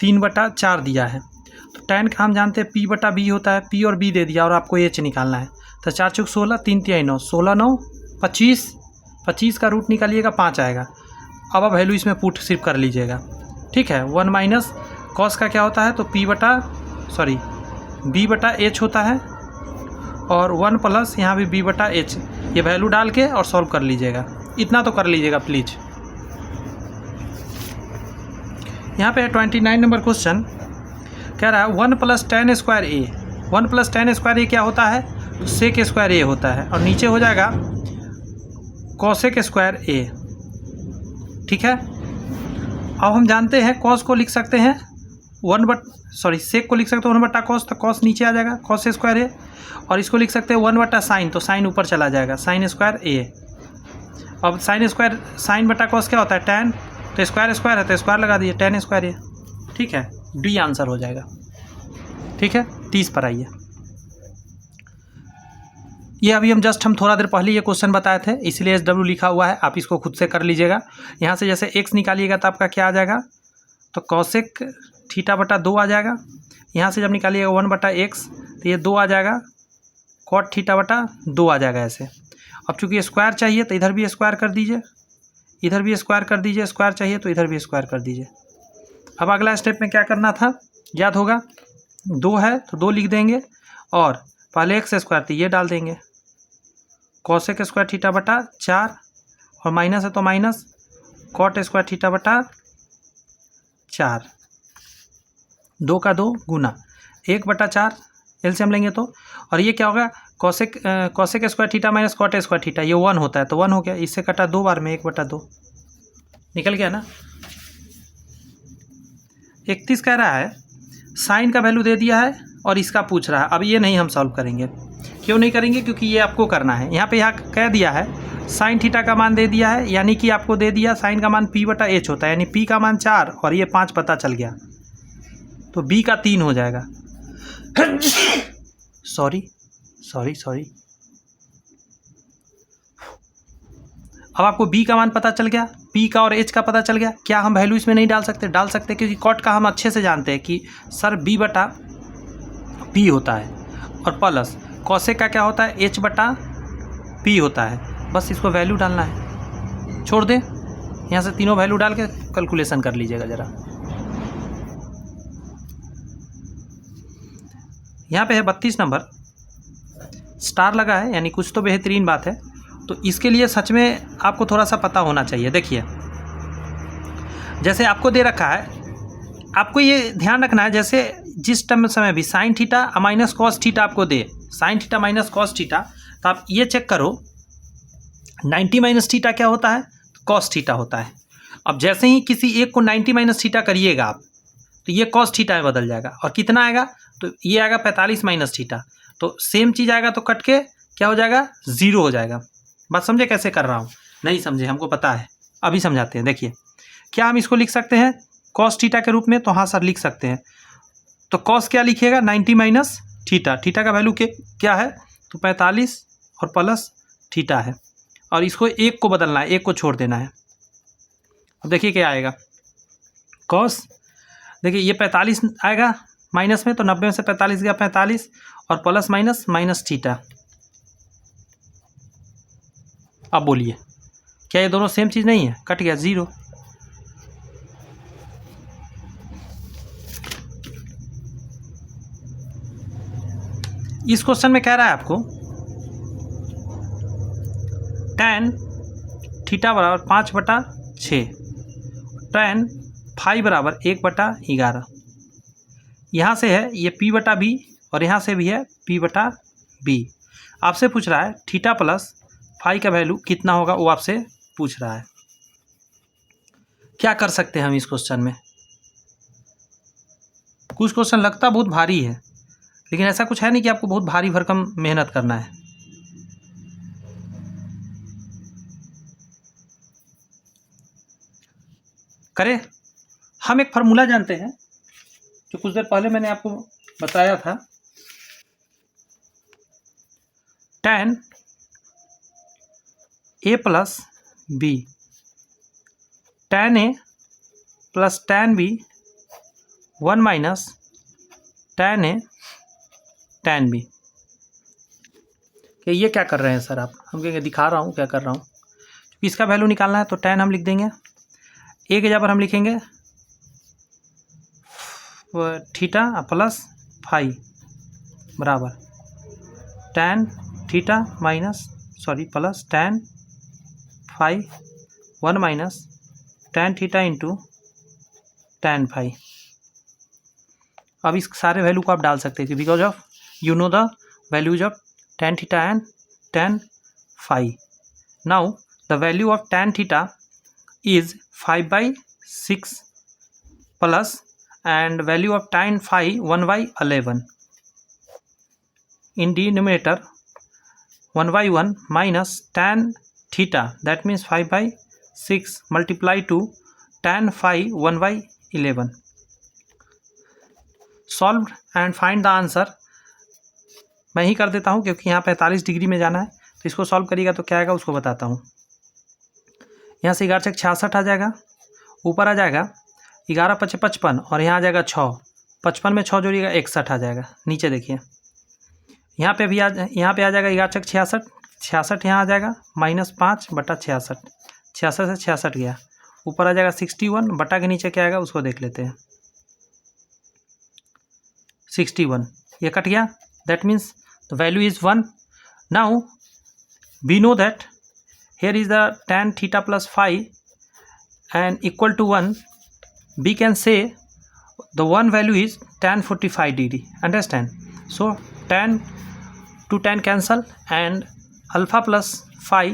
3/4 दिया है, तो tan का हम जानते हैं P/B होता है, P और B दे दिया और आपको H निकालना है। तो 4 चौक 16, 3 तिहाई 9, 16 9 25, 25 का रूट निकालिएगा 5 आएगा। अब आप वैल्यू इसमें पुट सिर्फ कर लीजिएगा, ठीक है। 1 माइनस कॉस का क्या होता है, तो B/H होता है, और 1 प्लस यहाँ भी B/H, ये वैल्यू डाल के और सॉल्व कर लीजिएगा, इतना तो कर लीजिएगा प्लीज़। यहाँ पे 29 नंबर क्वेश्चन कह रहा है 1 + tan स्क्वायर ए, 1 + tan स्क्वायर ए क्या होता है, तो सेक स्क्वायर ए होता है, और नीचे हो जाएगा कॉसेक स्क्वायर ए, ठीक है। अब हम जानते हैं कॉस को लिख सकते हैं सेक को लिख सकते हैं 1/cos, तो cos नीचे आ जाएगा cos स्क्वायर ए, और इसको लिख सकते हैं 1/sin, तो sin ऊपर चला जाएगा sin स्क्वायर ए। अब sin/cos क्या होता है, tan, तो स्क्वायर स्क्वायर है तो स्क्वायर लगा दीजिए, tan स्क्वायर ए, ठीक है। डी आंसर हो जाएगा, ठीक है। 30 पर आइए। ये अभी हम थोड़ा देर पहले ये क्वेश्चन बताए थे, इसलिए SW लिखा हुआ है, आप इसको खुद से कर लीजिएगा। यहाँ से जैसे x निकालिएगा तो आपका क्या आ जाएगा, तो कॉसेक θ/2 आ जाएगा। यहाँ से जब निकालिएगा 1/x, तो ये 2 आ जाएगा, कॉट θ/2 आ जाएगा ऐसे। अब चूंकि स्क्वायर चाहिए तो इधर भी स्क्वायर कर दीजिए, इधर भी स्क्वायर कर दीजिए, स्क्वायर चाहिए तो इधर भी स्क्वायर कर दीजिए। अब अगला स्टेप में क्या करना था, याद होगा, 2 है तो 2 लिख देंगे, और पहले x स्क्वायर तो ये डाल देंगे, कॉसेक स्क्वायर θ/4, और माइनस है तो माइनस कॉट स्क्वायर θ/4, 2 का 2 गुना 1/4 एलसीएम लेंगे तो, और ये क्या होगा, cosec square theta minus cot square theta, ये 1 होता है तो 1 हो गया, इससे कटा 2 बार में 1/2 निकल गया ना। 31 कह रहा है साइन का वैल्यू दे दिया है और इसका पूछ रहा है। अब ये नहीं हम सॉल्व करेंगे। क्यों नहीं करेंगे? क्योंकि ये आपको करना है। यहाँ पे कह दिया है साइन थीटा का मान दे दिया है, यानी कि आपको दे दिया साइन का मान p/h होता है, यानी p का मान 4 और ये 5 पता चल गया, तो b का 3 हो जाएगा। सॉरी। अब आपको b का मान पता चल गया, p का और h का पता चल गया। क्या हम वैल्यू इसमें नहीं डाल सकते? डाल सकते, क्योंकि कॉट का हम अच्छे से जानते हैं कि सर b/p होता है और प्लस कॉसेक का क्या होता है? h/p होता है। बस इसको वैल्यू डालना है, छोड़ दें। यहाँ से तीनों वैल्यू डाल के कैलकुलेशन कर लीजिएगा ज़रा। यहाँ पे है 32 नंबर, स्टार लगा है, यानी कुछ तो बेहतरीन बात है। तो इसके लिए सच में आपको थोड़ा सा पता होना चाहिए। देखिए, जैसे आपको दे रखा है, आपको ये ध्यान रखना है, जैसे जिस टाइम समय भी sine theta minus cos theta आपको दे, sine theta minus cos theta, तो आप ये चेक करो 90 माइनस थीटा क्या होता है? कॉस थीटा होता है। अब जैसे ही किसी एक को 90 माइनस थीटा करिएगा आप, तो ये कॉस थीटा में बदल जाएगा। और कितना आएगा? तो ये आएगा 45 माइनस थीटा। तो सेम चीज़ आएगा तो कट के क्या हो जाएगा? 0 हो जाएगा। बात समझे कैसे कर रहा हूँ? नहीं समझे, हमको पता है, अभी समझाते हैं। देखिए, क्या हम इसको लिख सकते हैं कॉस थीटा के रूप में? तो हाँ सर, लिख सकते हैं। तो कॉस क्या लिखिएगा? 90 माइनस थीटा। थीटा का वैल्यू क्या है? तो 45 और प्लस थीटा है, और इसको एक को बदलना है, एक को छोड़ देना है। अब देखिए क्या आएगा, कॉस, देखिए ये 45 आएगा माइनस में, तो 90 में से 45 गया 45, और प्लस माइनस थीटा। अब बोलिए, क्या ये दोनों सेम चीज़ नहीं है? कट गया 0। इस क्वेश्चन में कह रहा है आपको tan थीटा बराबर 5/6, tan फाई बराबर 1/11। यहाँ से है ये p/b और यहाँ से भी है p/b। आपसे पूछ रहा है थीटा प्लस फाई का वैल्यू कितना होगा, वो आपसे पूछ रहा है। क्या कर सकते हैं हम इस क्वेश्चन में? कुछ क्वेश्चन लगता बहुत भारी है, लेकिन ऐसा कुछ है नहीं कि आपको बहुत भारी भरकम मेहनत करना है। करें, हम एक फार्मूला जानते हैं जो कुछ देर पहले मैंने आपको बताया था। tan a प्लस बी, tan a plus tan b 1 minus tan a tan b। कि ये क्या कर रहे हैं सर आप? हम कहेंगे दिखा रहा हूँ क्या कर रहा हूँ। इसका वैल्यू निकालना है, तो tan हम लिख देंगे, a की जगह पर हम लिखेंगे थीटा प्लस फाई बराबर tan theta plus tan phi 1 minus tan theta into tan phi. अब इस सारे वैल्यू को आप डाल सकते हैं, because of you know the values of tan theta and tan phi. Now the value of tan theta is 5/6 plus and value of tan phi 1/11 in denominator 1/1 minus tan theta, that means 5/6 multiply to tan phi 1/11. Solved and find the answer। मैं ही कर देता हूँ क्योंकि यहाँ 45 डिग्री में जाना है, तो इसको सॉल्व करिएगा तो क्या आएगा उसको बताता हूँ। यहाँ से 11 × 66 आ जाएगा, ऊपर आ जाएगा 11 × 5 = 55 और यहाँ आ जाएगा 6, 55 में 6 जोड़िएगा 61 आ जाएगा। नीचे देखिए, यहाँ पे आ जाएगा 11 × 66, 66 यहाँ आ जाएगा -5/66, 66 से 66 गया, ऊपर आ जाएगा 61, बटा के नीचे क्या आएगा उसको देख लेते हैं, 61, ये कट गया, that means the value is 1। Now we know that here is the tan theta plus phi and equal to 1, we can say the one value is tan 45 degree, understand? So tan to tan cancel and alpha plus phi,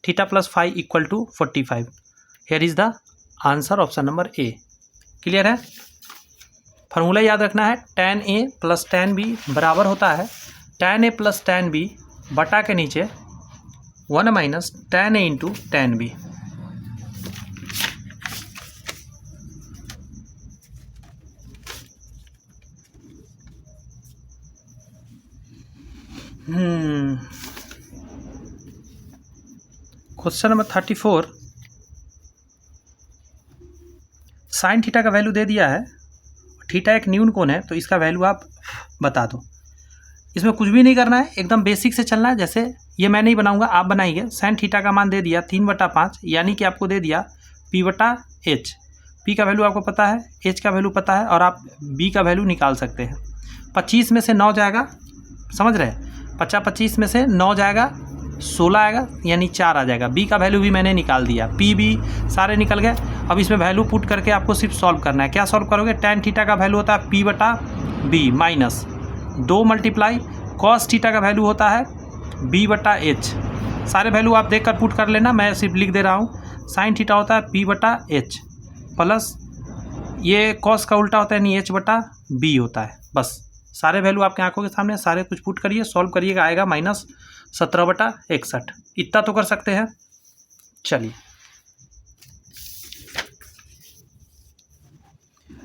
theta plus phi equal to 45। here is the answer, option number A। Clear है? फार्मूला याद रखना है, tan A plus tan B बराबर होता है tan A plus tan B बटा के नीचे 1 minus tan A into tan B। Question number 34, sign theta का वैल्यू दे दिया है, थीटा एक न्यून कोण है, तो इसका वैल्यू आप बता दो। इसमें कुछ भी नहीं करना है, एकदम बेसिक से चलना है। जैसे ये मैं नहीं बनाऊंगा, आप बनाइए। साइन थीटा का मान दे दिया 3/5, यानी कि आपको दे दिया P/H। P का वैल्यू आपको पता है, H का वैल्यू पता है, और आप B का वैल्यू निकाल सकते हैं। 25 में से 9 जाएगा, समझ रहे हैं? 25 में से 9 जाएगा, 16 आएगा, यानी 4 आ जाएगा। B का वैल्यू भी मैंने निकाल दिया, P भी सारे निकल गए। अब इसमें वैल्यू पुट करके आपको सिर्फ सॉल्व करना है। क्या सॉल्व करोगे? tan थीटा का वैल्यू होता है P/B minus 2 multiply cos theta का वैल्यू होता है B/H। सारे वैल्यू आप देख कर पुट कर लेना, मैं सिर्फ लिख दे रहा हूँ। साइन थीटा होता है P/H प्लस ये cos का उल्टा होता है, यानी H/B होता है। बस सारे वैल्यू आपके आंखों के सामने, सारे कुछ पुट करिए, सॉल्व करिएगा, आएगा -17/61। इतना तो कर सकते हैं। चलिए,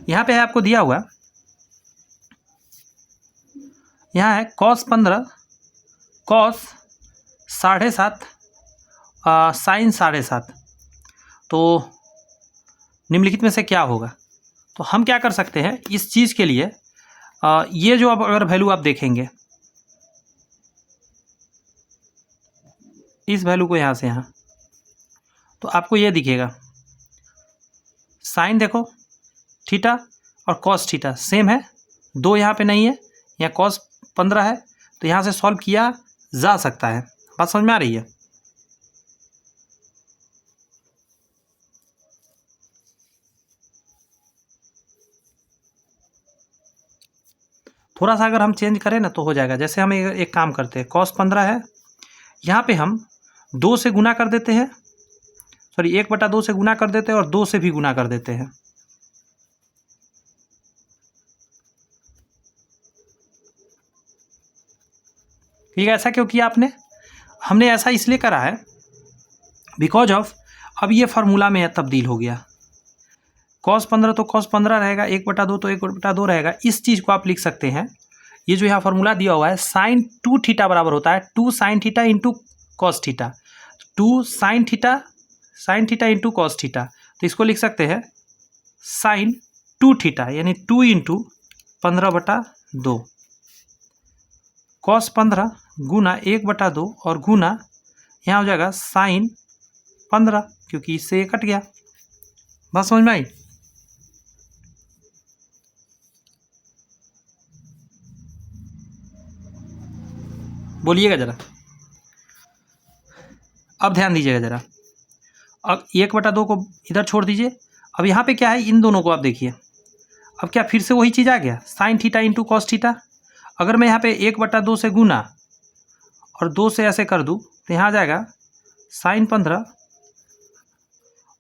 यहाँ पे है आपको दिया हुआ, यहाँ है cos 15 cos 7.5 साइन 7.5, तो निम्नलिखित में से क्या होगा? तो हम क्या कर सकते हैं इस चीज़ के लिए, ये जो अब अगर वैल्यू आप देखेंगे, इस वैल्यू को यहाँ से यहाँ, तो आपको ये दिखेगा साइन, देखो थीटा और cos थीटा सेम है, 2 यहाँ पे नहीं है, यहाँ cos 15 है, तो यहाँ से सॉल्व किया जा सकता है। बात समझ में आ रही है? थोड़ा सा अगर हम चेंज करें ना तो हो जाएगा। जैसे हम एक काम करते हैं, cos 15 है, यहाँ पे हम 2 से गुना कर देते हैं, सॉरी 1/2 से गुना कर देते हैं, और 2 से भी गुना कर देते हैं। ठीक है, ऐसा क्यों किया आपने? हमने ऐसा इसलिए करा है बिकॉज ऑफ अब ये फार्मूला में तब्दील हो गया। cos 15 तो cos 15 रहेगा, 1/2 तो 1/2 रहेगा। इस चीज़ को आप लिख सकते हैं, ये जो यहाँ फार्मूला दिया हुआ है, साइन 2 थीटा बराबर होता है 2 sine theta into cos theta, 2 sine theta into cos theta. तो इसको लिख सकते हैं साइन 2 थीटा, यानी 2 इंटू 15/2 cos 15 गुना 1/2 और गुना यहाँ हो जाएगा साइन 15, क्योंकि इससे ये कट गया। बात समझ में आई? बोलिएगा ज़रा, अब ध्यान दीजिएगा ज़रा। अब 1/2 को इधर छोड़ दीजिए। अब यहाँ पे क्या है, इन दोनों को आप देखिए, अब क्या फिर से वही चीज़ आ गया, sine theta into cos theta. अगर मैं यहाँ पे 1/2 से गुना और 2 से ऐसे कर दूँ, तो यहाँ आ जाएगा साइन 15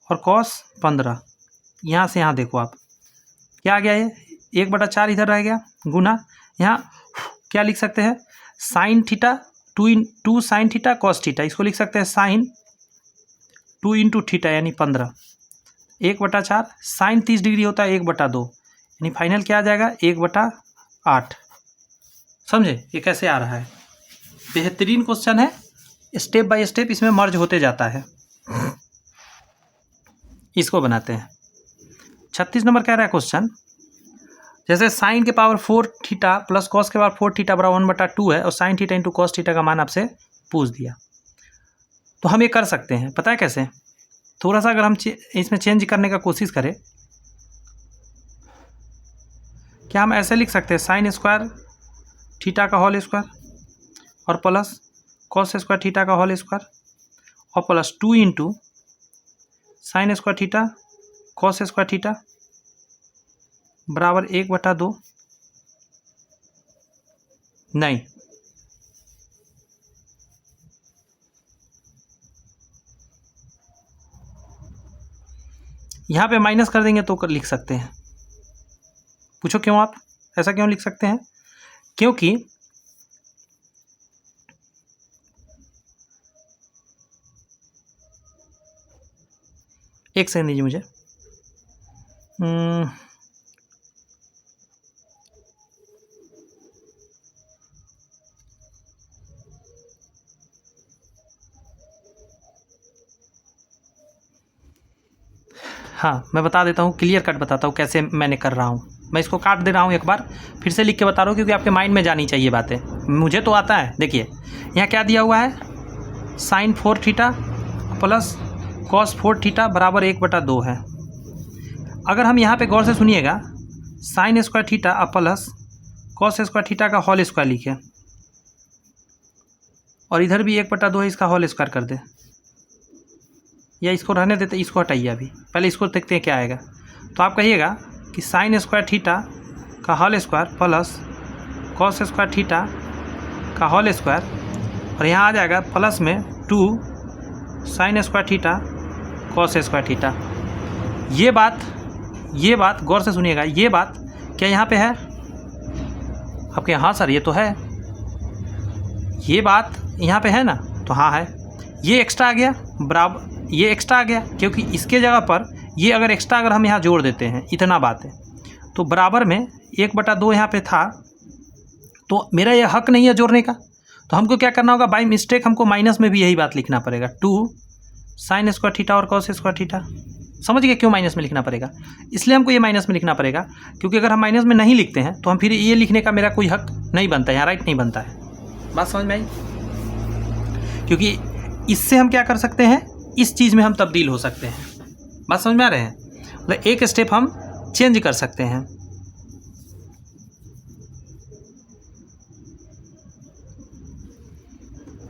और कॉस 15। यहाँ से यहाँ देखो आप क्या आ गया, ये 1/4 इधर रह गया, गुना यहाँ क्या लिख सकते हैं, sine theta 2 sine theta cos theta. इसको लिख सकते हैं साइन 2 इंटू थीटा, यानी 15, 1/4 साइन 30 डिग्री होता है 1/2, यानी फाइनल क्या आ जाएगा 1/8। समझे ये कैसे आ रहा है? बेहतरीन क्वेश्चन है, स्टेप बाय स्टेप इसमें मर्ज होते जाता है। इसको बनाते हैं। 36 नंबर कह रहा है क्वेश्चन, जैसे साइन के पावर 4 थीटा प्लस कॉस के पावर 4 थीटा बराबर 1/2 है, और sine theta into cos theta का मान आपसे पूछ दिया, तो हम ये कर सकते हैं। पता है कैसे? थोड़ा सा अगर हम इसमें चेंज करने का कोशिश करें, क्या हम ऐसे लिख सकते हैं, साइन स्क्वायर थीटा का होल स्क्वायर और प्लस कॉस स्क्वायर थीटा का होल स्क्वायर और plus 2 into sine square theta cos square theta बराबर 1/2। नहीं, यहाँ पे माइनस कर देंगे तो लिख सकते हैं, पूछो क्यों, आप ऐसा क्यों लिख सकते हैं? क्योंकि एक सेकंड दीजिए मुझे। हाँ, मैं बता देता हूँ, क्लियर कट बताता हूँ कैसे मैंने कर रहा हूँ। मैं इसको काट दे रहा हूँ, एक बार फिर से लिख के बता रहा हूँ, क्योंकि आपके माइंड में जानी चाहिए बातें। मुझे तो आता है। देखिए यहाँ क्या दिया हुआ है, sin 4 theta plus cos 4 theta बराबर 1/2 है। अगर हम यहाँ पे गौर से सुनिएगा, sin square theta plus cos square theta का होल स्क्वायर लिखे, और इधर भी 1/2 है, इसका होल स्क्वायर कर दे, या इसको रहने देते, इसको हटाइए। अभी पहले इसको देखते हैं क्या आएगा। तो आप कहिएगा कि sin स्क्वायर थीटा का whole square plus cos square theta का होल स्क्वायर, और यहाँ आ जाएगा प्लस में 2 sin square theta cos square theta. ये बात गौर से सुनिएगा, ये बात क्या यहाँ पे है आपके? हाँ सर, ये तो है, ये बात यहाँ पे है ना, तो हाँ है। ये एक्स्ट्रा आ गया बराबर, ये एक्स्ट्रा आ गया क्योंकि इसके जगह पर ये अगर एक्स्ट्रा अगर हम यहाँ जोड़ देते हैं, इतना बात है, तो बराबर में 1/2 यहाँ पे था, तो मेरा ये हक नहीं है जोड़ने का। तो हमको क्या करना होगा, बाय मिस्टेक हमको माइनस में भी यही बात लिखना पड़ेगा, 2 sin स्क्वायर थीटा और cos स्क्वायर थीटा। समझ गए क्यों माइनस में लिखना पड़ेगा? इसलिए हमको ये माइनस में लिखना पड़ेगा, क्योंकि अगर हम माइनस में नहीं लिखते हैं तो हम फिर ये लिखने का मेरा कोई हक नहीं बनता है, यहाँ राइट नहीं बनता है। बात समझ में आई? क्योंकि इससे हम क्या कर सकते हैं, इस चीज़ में हम तब्दील हो सकते हैं। बात समझ में आ रहे हैं? मतलब एक स्टेप हम चेंज कर सकते हैं।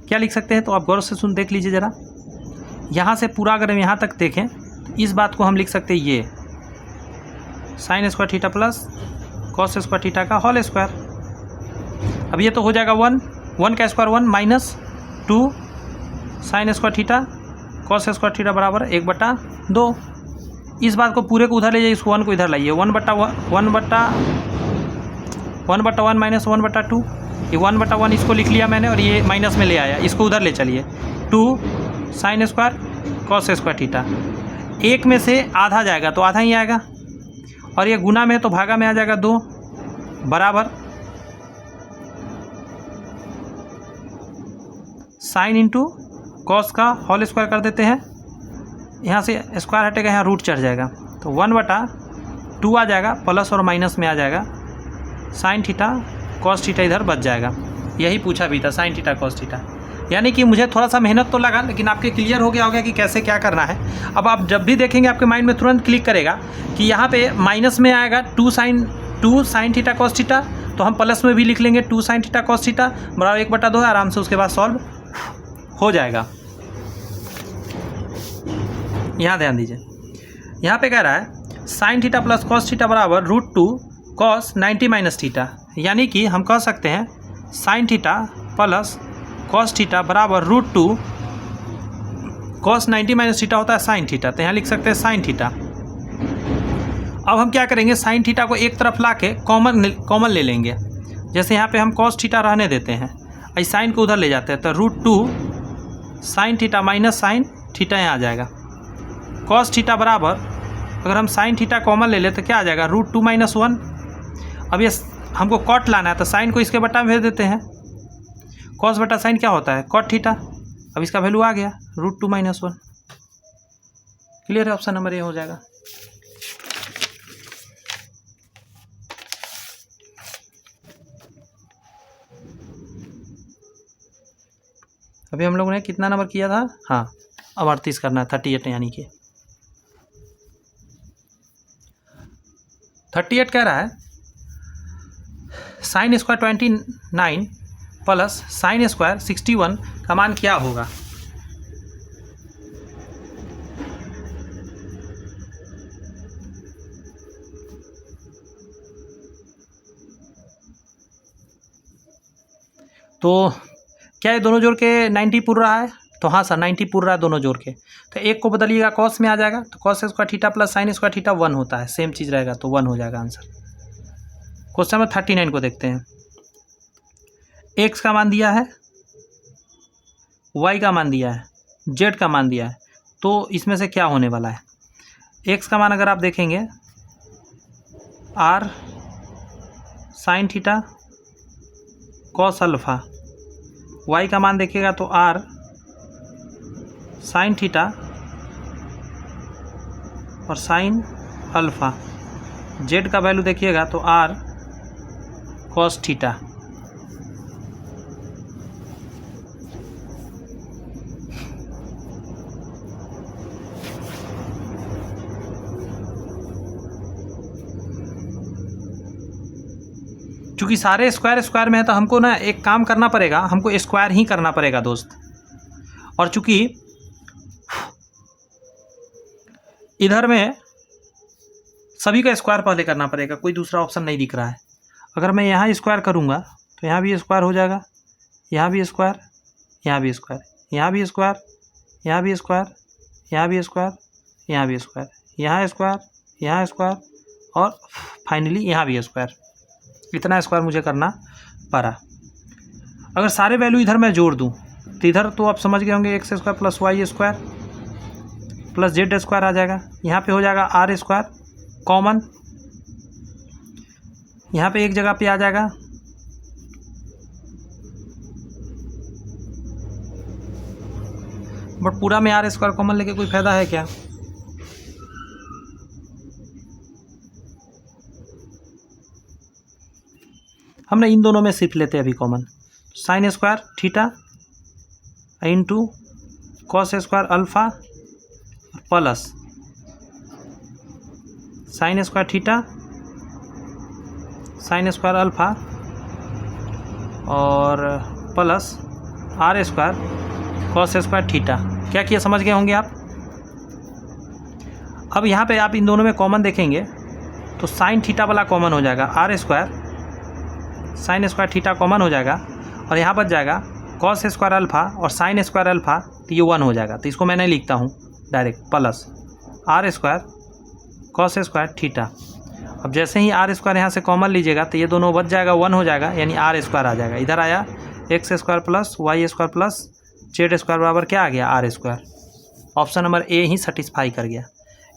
क्या लिख सकते हैं, तो आप गौर से सुन देख लीजिए ज़रा। यहाँ से पूरा अगर हम यहाँ तक देखें तो इस बात को हम लिख सकते हैं, ये sin square theta plus cos square theta का होल स्क्वायर। अब ये तो हो जाएगा 1 का square 1 minus 2 sin square theta cos square theta बराबर 1/2। इस बात को पूरे को उधर ले जाइए, इसको 1 को इधर लाइए, 1/1 माइनस 1/2। ये 1/1 इसको लिख लिया मैंने, और ये माइनस में ले आया, इसको उधर ले चलिए, 2 sin square cos square theta. एक में से आधा जाएगा तो आधा ही आएगा, और ये गुना में तो भागा में आ जाएगा 2 बराबर साइन इंटू कॉस का होल स्क्वायर कर देते हैं। यहाँ से स्क्वायर हटेगा, यहाँ रूट चढ़ जाएगा, तो 1/2 आ जाएगा, प्लस और माइनस में आ जाएगा साइन थीटा कॉस थीटा, इधर बच जाएगा। यही पूछा भी था, साइन थीटा कॉस थीटा। यानी कि मुझे थोड़ा सा मेहनत तो लगा, लेकिन आपके क्लियर हो गया होगा कि कैसे क्या करना है। अब आप जब भी देखेंगे आपके माइंड में तुरंत क्लिक करेगा कि यहाँ पे माइनस में आएगा 2 साइन थीटा कॉस थीटा, तो हम प्लस में भी लिख लेंगे 2 साइन थीटा कॉस थीटा बराबर 1/2 है, आराम से उसके बाद सॉल्व हो जाएगा। यहाँ ध्यान दीजिए, यहाँ पे कह रहा है sine theta plus cos theta बराबर √2 कॉस 90 माइनस थीटा। यानी कि हम कह सकते हैं sine theta plus cos theta बराबर √2 कॉस 90 माइनस थीटा होता है साइन थीटा, तो यहाँ लिख सकते हैं साइन थीटा। अब हम क्या करेंगे, साइन थीटा को एक तरफ ला के कॉमन ले लेंगे। जैसे यहाँ पे हम कॉस थीटा रहने देते हैं, इस साइन को उधर ले जाते हैं, तो √2 sine theta minus sine theta यहाँ आ जाएगा। कॉस थीटा बराबर, अगर हम साइन थीटा कॉमन ले लें तो क्या आ जाएगा, √2 - 1। अब ये हमको कॉट लाना है, तो साइन को इसके बटा में भेज देते हैं। कॉस बटा साइन क्या होता है, कॉट थीटा। अब इसका वैल्यू आ गया √2 - 1। क्लियर है? ऑप्शन नंबर ए हो जाएगा। अभी हम लोगों ने कितना नंबर किया था? हाँ, अब 38 करना है, 38 यानी कि 38 कह रहा है sine square 29 plus sine square 61 का मान क्या होगा। तो क्या ये दोनों जोड़ के 90 पूर रहा है? तो हाँ सर, 90 पूर रहा है दोनों जोड़ के। तो एक को बदलिएगा, कॉस में आ जाएगा, तो cos square theta plus sine square theta 1 होता है, सेम चीज़ रहेगा, तो 1 हो जाएगा आंसर। क्वेश्चन नंबर 39 को देखते हैं। एक्स का मान दिया है, वाई का मान दिया है, जेड का मान दिया है, तो इसमें से क्या होने वाला है। एक्स का मान अगर आप देखेंगे R sine theta cos alpha, Y का मान देखिएगा तो आर साइन थीटा और साइन अल्फा, जेड का वैल्यू देखिएगा तो आर कॉस थीटा। चूँकि सारे स्क्वायर में है तो हमको ना एक काम करना पड़ेगा, हमको स्क्वायर ही करना पड़ेगा दोस्त। और चूँकि इधर में सभी का स्क्वायर पहले करना पड़ेगा, कोई दूसरा ऑप्शन नहीं दिख रहा है। अगर मैं यहाँ स्क्वायर करूँगा तो यहाँ भी स्क्वायर हो जाएगा, यहाँ भी स्क्वायर, यहाँ भी स्क्वायर, यहाँ भी स्क्वायर, यहाँ भी स्क्वायर, यहाँ भी स्क्वायर, यहाँ भी स्क्वायर, यहाँ स्क्वायर, यहाँ स्क्वायर और फाइनली यहाँ भी स्क्वायर। इतना स्क्वायर मुझे करना पड़ा। अगर सारे वैल्यू इधर मैं जोड़ दूं तो इधर तो आप समझ गए होंगे X square plus Y square plus Z square आ जाएगा। यहाँ पे हो जाएगा आर स्क्वायर कॉमन, यहाँ पे एक जगह पे आ जाएगा बट पूरा में आर स्क्वायर कॉमन लेके कोई फायदा है क्या। हमने इन दोनों में सिर्फ लेते हैं अभी common, sine square theta into cos square alpha plus sine square theta sine square alpha और plus R square cos square theta. क्या किया समझ गए होंगे आप। अब यहाँ पे आप इन दोनों में कॉमन देखेंगे तो साइन थीटा वाला कॉमन हो जाएगा, R square sine square theta common हो जाएगा और यहाँ बच जाएगा कॉस स्क्वायर अल्फा और साइन स्क्वायर अल्फा, तो ये 1 हो जाएगा। तो इसको मैं नहीं लिखता हूँ direct, plus R square cos square theta. अब जैसे ही आर स्क्वायर यहाँ से कॉमन लीजिएगा तो ये दोनों बच जाएगा, 1 हो जाएगा, यानी आर स्क्वायर आ जाएगा। इधर आया X square plus Y square plus Z square बराबर क्या आ गया, R square. Option number A ही सेटिस्फाई कर गया।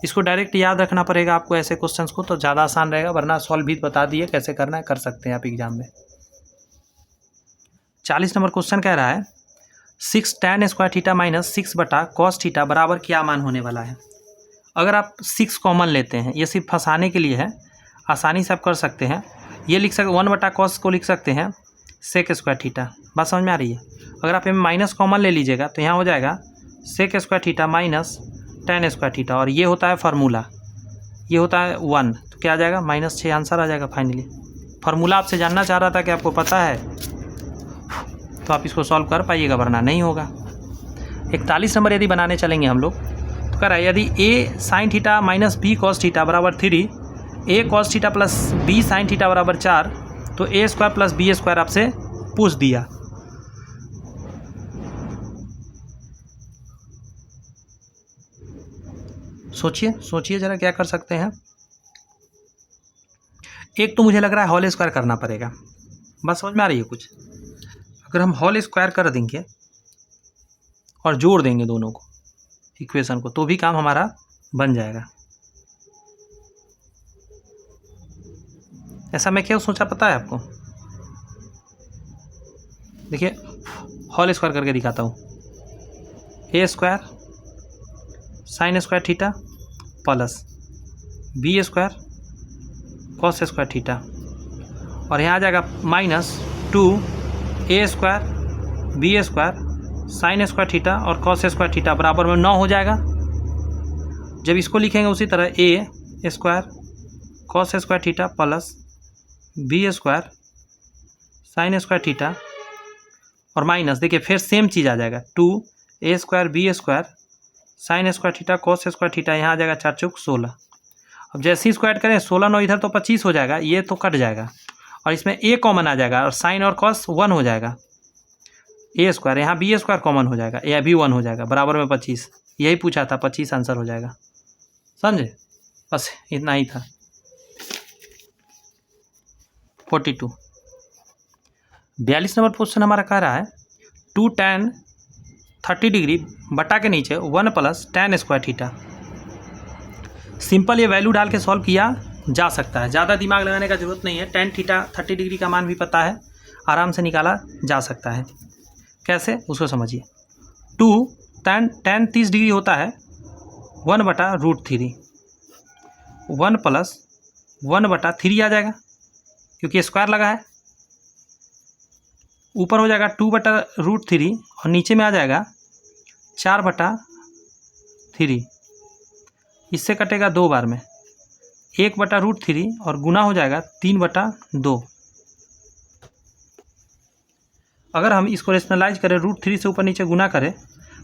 इसको डायरेक्ट याद रखना पड़ेगा आपको ऐसे क्वेश्चंस को, तो ज़्यादा आसान रहेगा, वरना सॉल्व भी बता दिए कैसे करना है, कर सकते हैं आप एग्जाम में। 40 नंबर क्वेश्चन कह रहा है 6 tan स्क्वायर थीटा माइनस 6 बटा कॉस थीटा बराबर क्या मान होने वाला है। अगर आप 6 कॉमन लेते हैं, ये सिर्फ फंसाने के लिए है, आसानी से आप कर सकते हैं। ये लिख सकते 1 बटा कॉस को लिख सकते हैं सेक स्क्वायर थीटा। बात समझ में आ रही है। अगर आप इनमें माइनस कॉमन ले लीजिएगा तो यहाँ हो जाएगा sec square theta minus tan square theta, और ये होता है फार्मूला, ये होता है 1, तो क्या आ जाएगा -6 आंसर आ जाएगा फाइनली। फार्मूला आपसे जानना चाह रहा था कि आपको पता है, तो आप इसको सॉल्व कर पाइएगा, वरना नहीं होगा। 41 नंबर यदि बनाने चलेंगे हम लोग तो कह रहा है यदि a sign theta minus b cos theta बराबर 3, a cos theta plus b sine theta बराबर 4, तो a square plus b square आपसे पूछ दिया। सोचिए ज़रा क्या कर सकते हैं। एक तो मुझे लग रहा है होल स्क्वायर करना पड़ेगा, बस समझ में आ रही है कुछ। अगर हम होल स्क्वायर कर देंगे और जोड़ देंगे दोनों को इक्वेशन को, तो भी काम हमारा बन जाएगा। ऐसा मैं क्या सोचा पता है आपको, देखिए होल स्क्वायर करके दिखाता हूँ। a square sine square theta plus b square cos square theta, और यहाँ आ जाएगा -2a square b square sine square theta और कॉस स्क्वायर थीटा बराबर में 9 हो जाएगा। जब इसको लिखेंगे उसी तरह a square cos square theta plus b square sine square theta और माइनस, देखिए फिर सेम चीज़ आ जाएगा 2a square b square sine square theta cos square theta, यहाँ आ जाएगा 4 चौक 16। अब जैसे ही स्क्वायर करें 16 9 इधर तो 25 हो जाएगा, ये तो कट जाएगा और इसमें a कॉमन आ जाएगा और साइन और कॉस 1 हो जाएगा। a स्क्वायर यहाँ b स्क्वायर कॉमन हो जाएगा, यह भी 1 हो जाएगा, बराबर में 25। यही पूछा था, 25 आंसर हो जाएगा। समझे, बस इतना ही था। 42। 42 नंबर क्वेश्चन हमारा कह रहा है 2 tan 30 डिग्री बटा के नीचे 1 + tan स्क्वायर थीटा। सिंपल ये वैल्यू डाल के सॉल्व किया जा सकता है, ज़्यादा दिमाग लगाने का जरूरत नहीं है। tan थीटा 30 डिग्री का मान भी पता है, आराम से निकाला जा सकता है। कैसे उसको समझिए। 2 tan 30 डिग्री होता है 1/√3, 1 + 1/3 आ जाएगा क्योंकि स्क्वायर लगा है। ऊपर हो जाएगा 2/√3 और नीचे में आ जाएगा 4/3। इससे कटेगा 2 बार में 1/√3 और गुना हो जाएगा 3/2। अगर हम इसको रेशनलाइज करें √3 से ऊपर नीचे गुना करें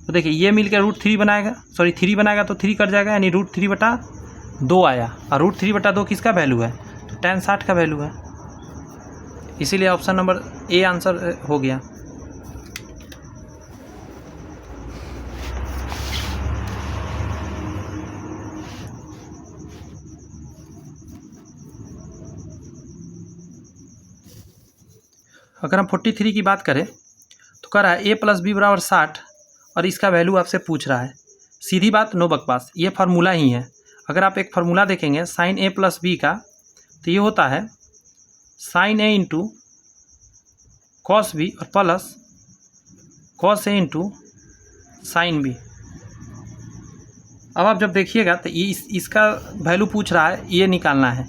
तो देखिए ये मिलकर √3 बनाएगा, सॉरी 3 बनाएगा तो 3 कट जाएगा, यानी √3/2 आया। और √3/2 किसका वैल्यू है? तो tan 60 का वैल्यू है। इसीलिए ऑप्शन नंबर ए आंसर हो गया। अगर हम 43 की बात करें तो कह रहा है a + b = 60 और इसका वैल्यू आपसे पूछ रहा है। सीधी बात, नो बकवास, ये फार्मूला ही है। अगर आप एक फार्मूला देखेंगे sin a + b का तो ये होता है sin a × cos b और plus cos a × sin b। अब आप जब देखिएगा तो इसका वैल्यू पूछ रहा है, ये निकालना है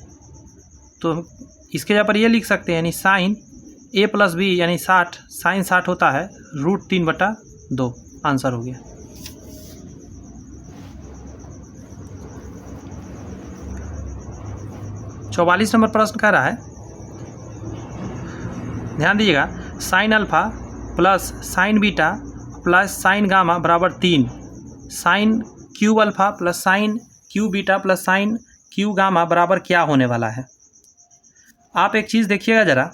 तो इसके जगह पर ये लिख सकते हैं, यानी sin a + b यानी 60, sin 60 होता है √3/2। आंसर हो गया। चौवालीस नंबर प्रश्न कह रहा है, ध्यान दीजिएगा, sin α + sin β + sin γ = 3, sin cube alpha + sin cube beta + sin cube gamma बराबर क्या होने वाला है? आप एक चीज़ देखिएगा ज़रा,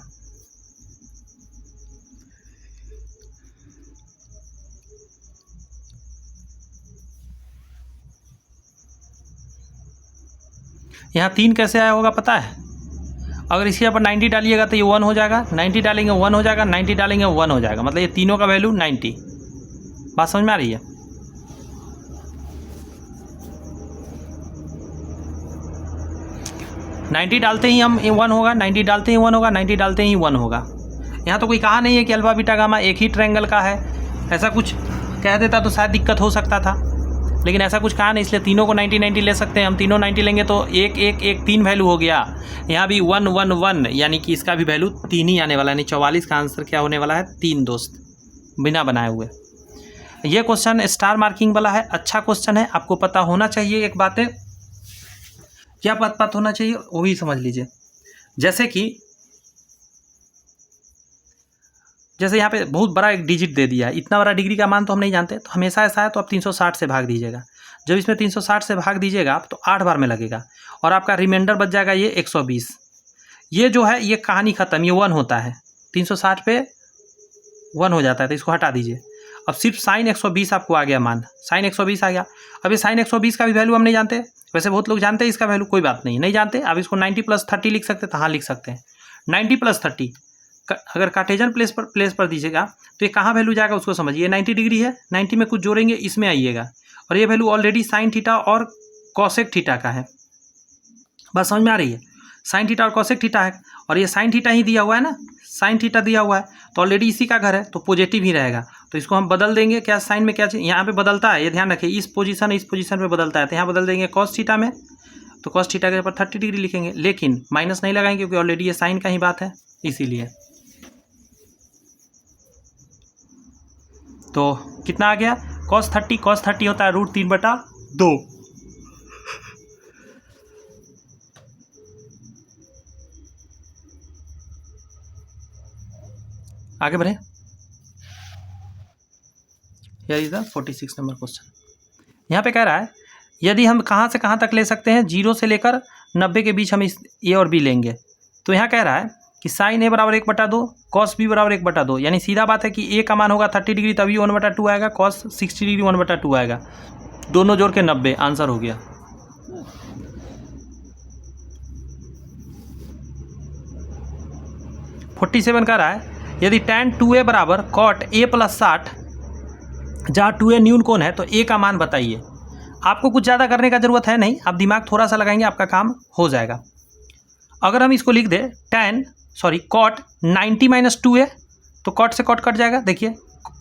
यहाँ 3 कैसे आया होगा पता है? अगर इसके ऊपर 90 डालिएगा तो ये 1 हो जाएगा, 90 डालेंगे 1 हो जाएगा, 90 डालेंगे 1 हो जाएगा, मतलब ये तीनों का वैल्यू 90। बात समझ में आ रही है? नाइन्टी डालते ही हम 1 होगा, 90 डालते ही 1 होगा, 90 डालते ही 1 होगा। यहाँ तो कोई कहा नहीं है कि अल्फा बीटा गामा एक ही ट्रायंगल का है। ऐसा कुछ कह देता तो शायद दिक्कत हो सकता था, लेकिन ऐसा कुछ कहा नहीं, इसलिए तीनों को 90-90 ले सकते हैं हम। तीनों 90 लेंगे तो 1-1-1 3 वैल्यू हो गया। यहाँ भी 1-1-1 यानी कि इसका भी वैल्यू 3 ही आने वाला है, यानी 44 का आंसर क्या होने वाला है? 3 दोस्त, बिना बनाए हुए। ये क्वेश्चन स्टार मार्किंग वाला है, अच्छा क्वेश्चन है, आपको पता होना चाहिए। एक बातें क्या बात होना चाहिए वो भी समझ लीजिए। जैसे यहाँ पे बहुत बड़ा एक डिजिट दे दिया है, इतना बड़ा डिग्री का मान तो हम नहीं जानते, तो हमेशा ऐसा है तो आप 360 से भाग दीजिएगा। जब इसमें 360 से भाग दीजिएगा आप तो 8 बार में लगेगा और आपका रिमाइंडर बच जाएगा ये 120। ये जो है ये कहानी ख़त्म, ये 1 होता है, 360 पे 1 हो जाता है, तो इसको हटा दीजिए। अब सिर्फ साइन 120 आपको आ गया मान, साइन 120 आ गया। अब ये साइन 120 का भी वैल्यू हम नहीं जानते, वैसे बहुत लोग जानते हैं इसका वैल्यू, कोई बात नहीं जानते। अब इसको 90 + 30 लिख सकते हैं, तो हाँ लिख सकते हैं। 90 + 30 अगर कार्टेशियन प्लेस पर दीजिएगा तो ये कहाँ वैल्यू जाएगा उसको समझिए। 90 डिग्री है, 90 में कुछ जोड़ेंगे, इसमें आइएगा, और ये वैल्यू ऑलरेडी साइन थीटा और कॉसेक थीटा का है। बात समझ में आ रही है? साइन थीटा और कॉसेक थीटा है, और ये साइन थीटा ही दिया हुआ है ना, साइन थीटा दिया हुआ है तो ऑलरेडी इसी का घर है, तो पॉजिटिव ही रहेगा। तो इसको हम बदल देंगे, क्या साइन में क्या चीज़ यहाँ पे बदलता है, ये ध्यान रखिए, इस पोजीशन पे बदलता है, तो यहाँ बदल देंगे कॉस थीटा में, तो कॉस थीटा के ऊपर 30 डिग्री लिखेंगे, लेकिन माइनस नहीं लगाएंगे क्योंकि ऑलरेडी ये साइन का ही बात है, इसीलिए। तो कितना आ गया? cos 30 होता है √3/2। आगे बढ़े। Here is the 46 number question. यहाँ पे कह रहा है यदि हम कहाँ से कहाँ तक ले सकते हैं, 0 से लेकर 90 के बीच हम इस ए और बी लेंगे। तो यहाँ कह रहा है कि साइन a = 1/2, कॉस b = 1/2, यानी सीधा बात है कि a का मान होगा 30 डिग्री तभी 1/2 आएगा, कॉस 60 डिग्री 1/2 आएगा, दोनों जोड़ के 90। आंसर हो गया। 47 कह रहा है यदि tan 2a बराबर cot a प्लस 60, जहाँ 2a न्यून कोण है तो a का मान बताइए। आपको कुछ ज़्यादा करने का ज़रूरत है नहीं, आप दिमाग थोड़ा सा लगाएंगे आपका काम हो जाएगा। अगर हम इसको लिख दें cot 90 माइनस 2a, तो cot से cot कट जाएगा। देखिए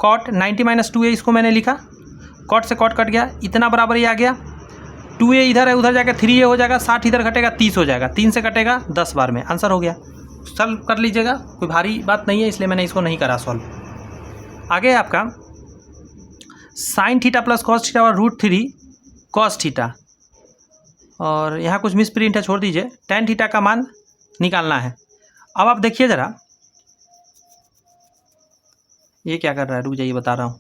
cot 90 माइनस 2a इसको मैंने लिखा, cot से cot कट गया, इतना बराबर ये आ गया। 2a इधर है, उधर जाकर 3a हो जाएगा, 60 इधर घटेगा 30 हो जाएगा, 3 से कटेगा 10 बार में, आंसर हो गया। सॉल्व कर लीजिएगा, कोई भारी बात नहीं है, इसलिए मैंने इसको नहीं करा सॉल्व। आगे आपका sine theta plus cos theta और √3 कॉस थीटा, और यहाँ कुछ मिस प्रिंट है, छोड़ दीजिए। tan थीटा का मान निकालना है। अब आप देखिए ज़रा, ये क्या कर रहा है, रुक जाइए बता रहा हूँ।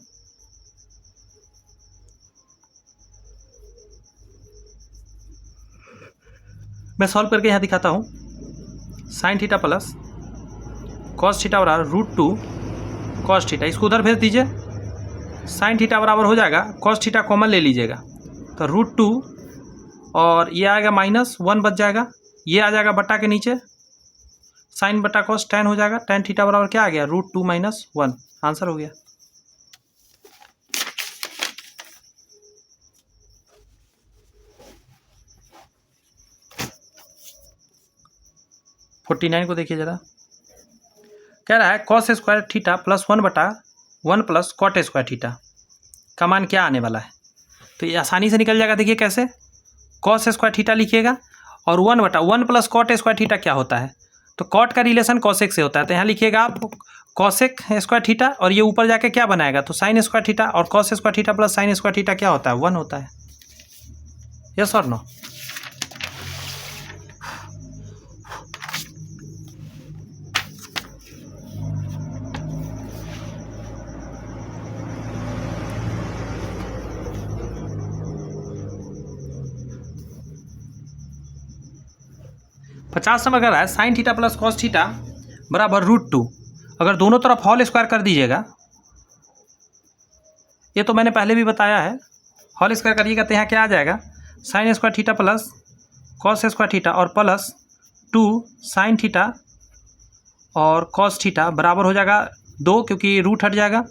मैं सॉल्व करके यहाँ दिखाता हूँ। Sine theta plus cos theta बराबर √2 कॉस थीटा, इसको उधर भेज दीजिए। साइन थीटा बराबर हो जाएगा, कॉस थीटा कॉमन ले लीजिएगा, तो √2 और ये आएगा -1 बच जाएगा, ये आ जाएगा बटा के नीचे, साइन बटा कॉस tan हो जाएगा। tan थीटा बराबर क्या आ गया, √2 - 1, आंसर हो गया। (49) को देखिए जरा, कह रहा है cos square theta plus 1/1 plus cot square theta का मान क्या आने वाला है। तो ये आसानी से निकल जाएगा। देखिए कैसे, कॉस स्क्वायर थीटा लिखिएगा और 1/1 प्लस कॉट स्क्वायर थीटा क्या होता है, तो कॉट का रिलेशन कॉसेक से होता है, तो यहाँ लिखिएगा आप कॉसेक स्क्वायर थीटा, और ये ऊपर जाके क्या बनाएगा, तो साइन स्क्वायर थीटा, और cos square theta plus sine square theta क्या होता है, 1 होता है। यस और नो? (50) नंबर कर रहा है sine theta plus cos theta बराबर √2। अगर दोनों तरफ होल स्क्वायर कर दीजिएगा, ये तो मैंने पहले भी बताया है, होल स्क्वायर करिएगा तो यहाँ क्या आ जाएगा, sine square theta plus cos square theta और प्लस 2 साइन थीटा और कॉस थीटा बराबर हो जाएगा 2, क्योंकि रूट हट जाएगा,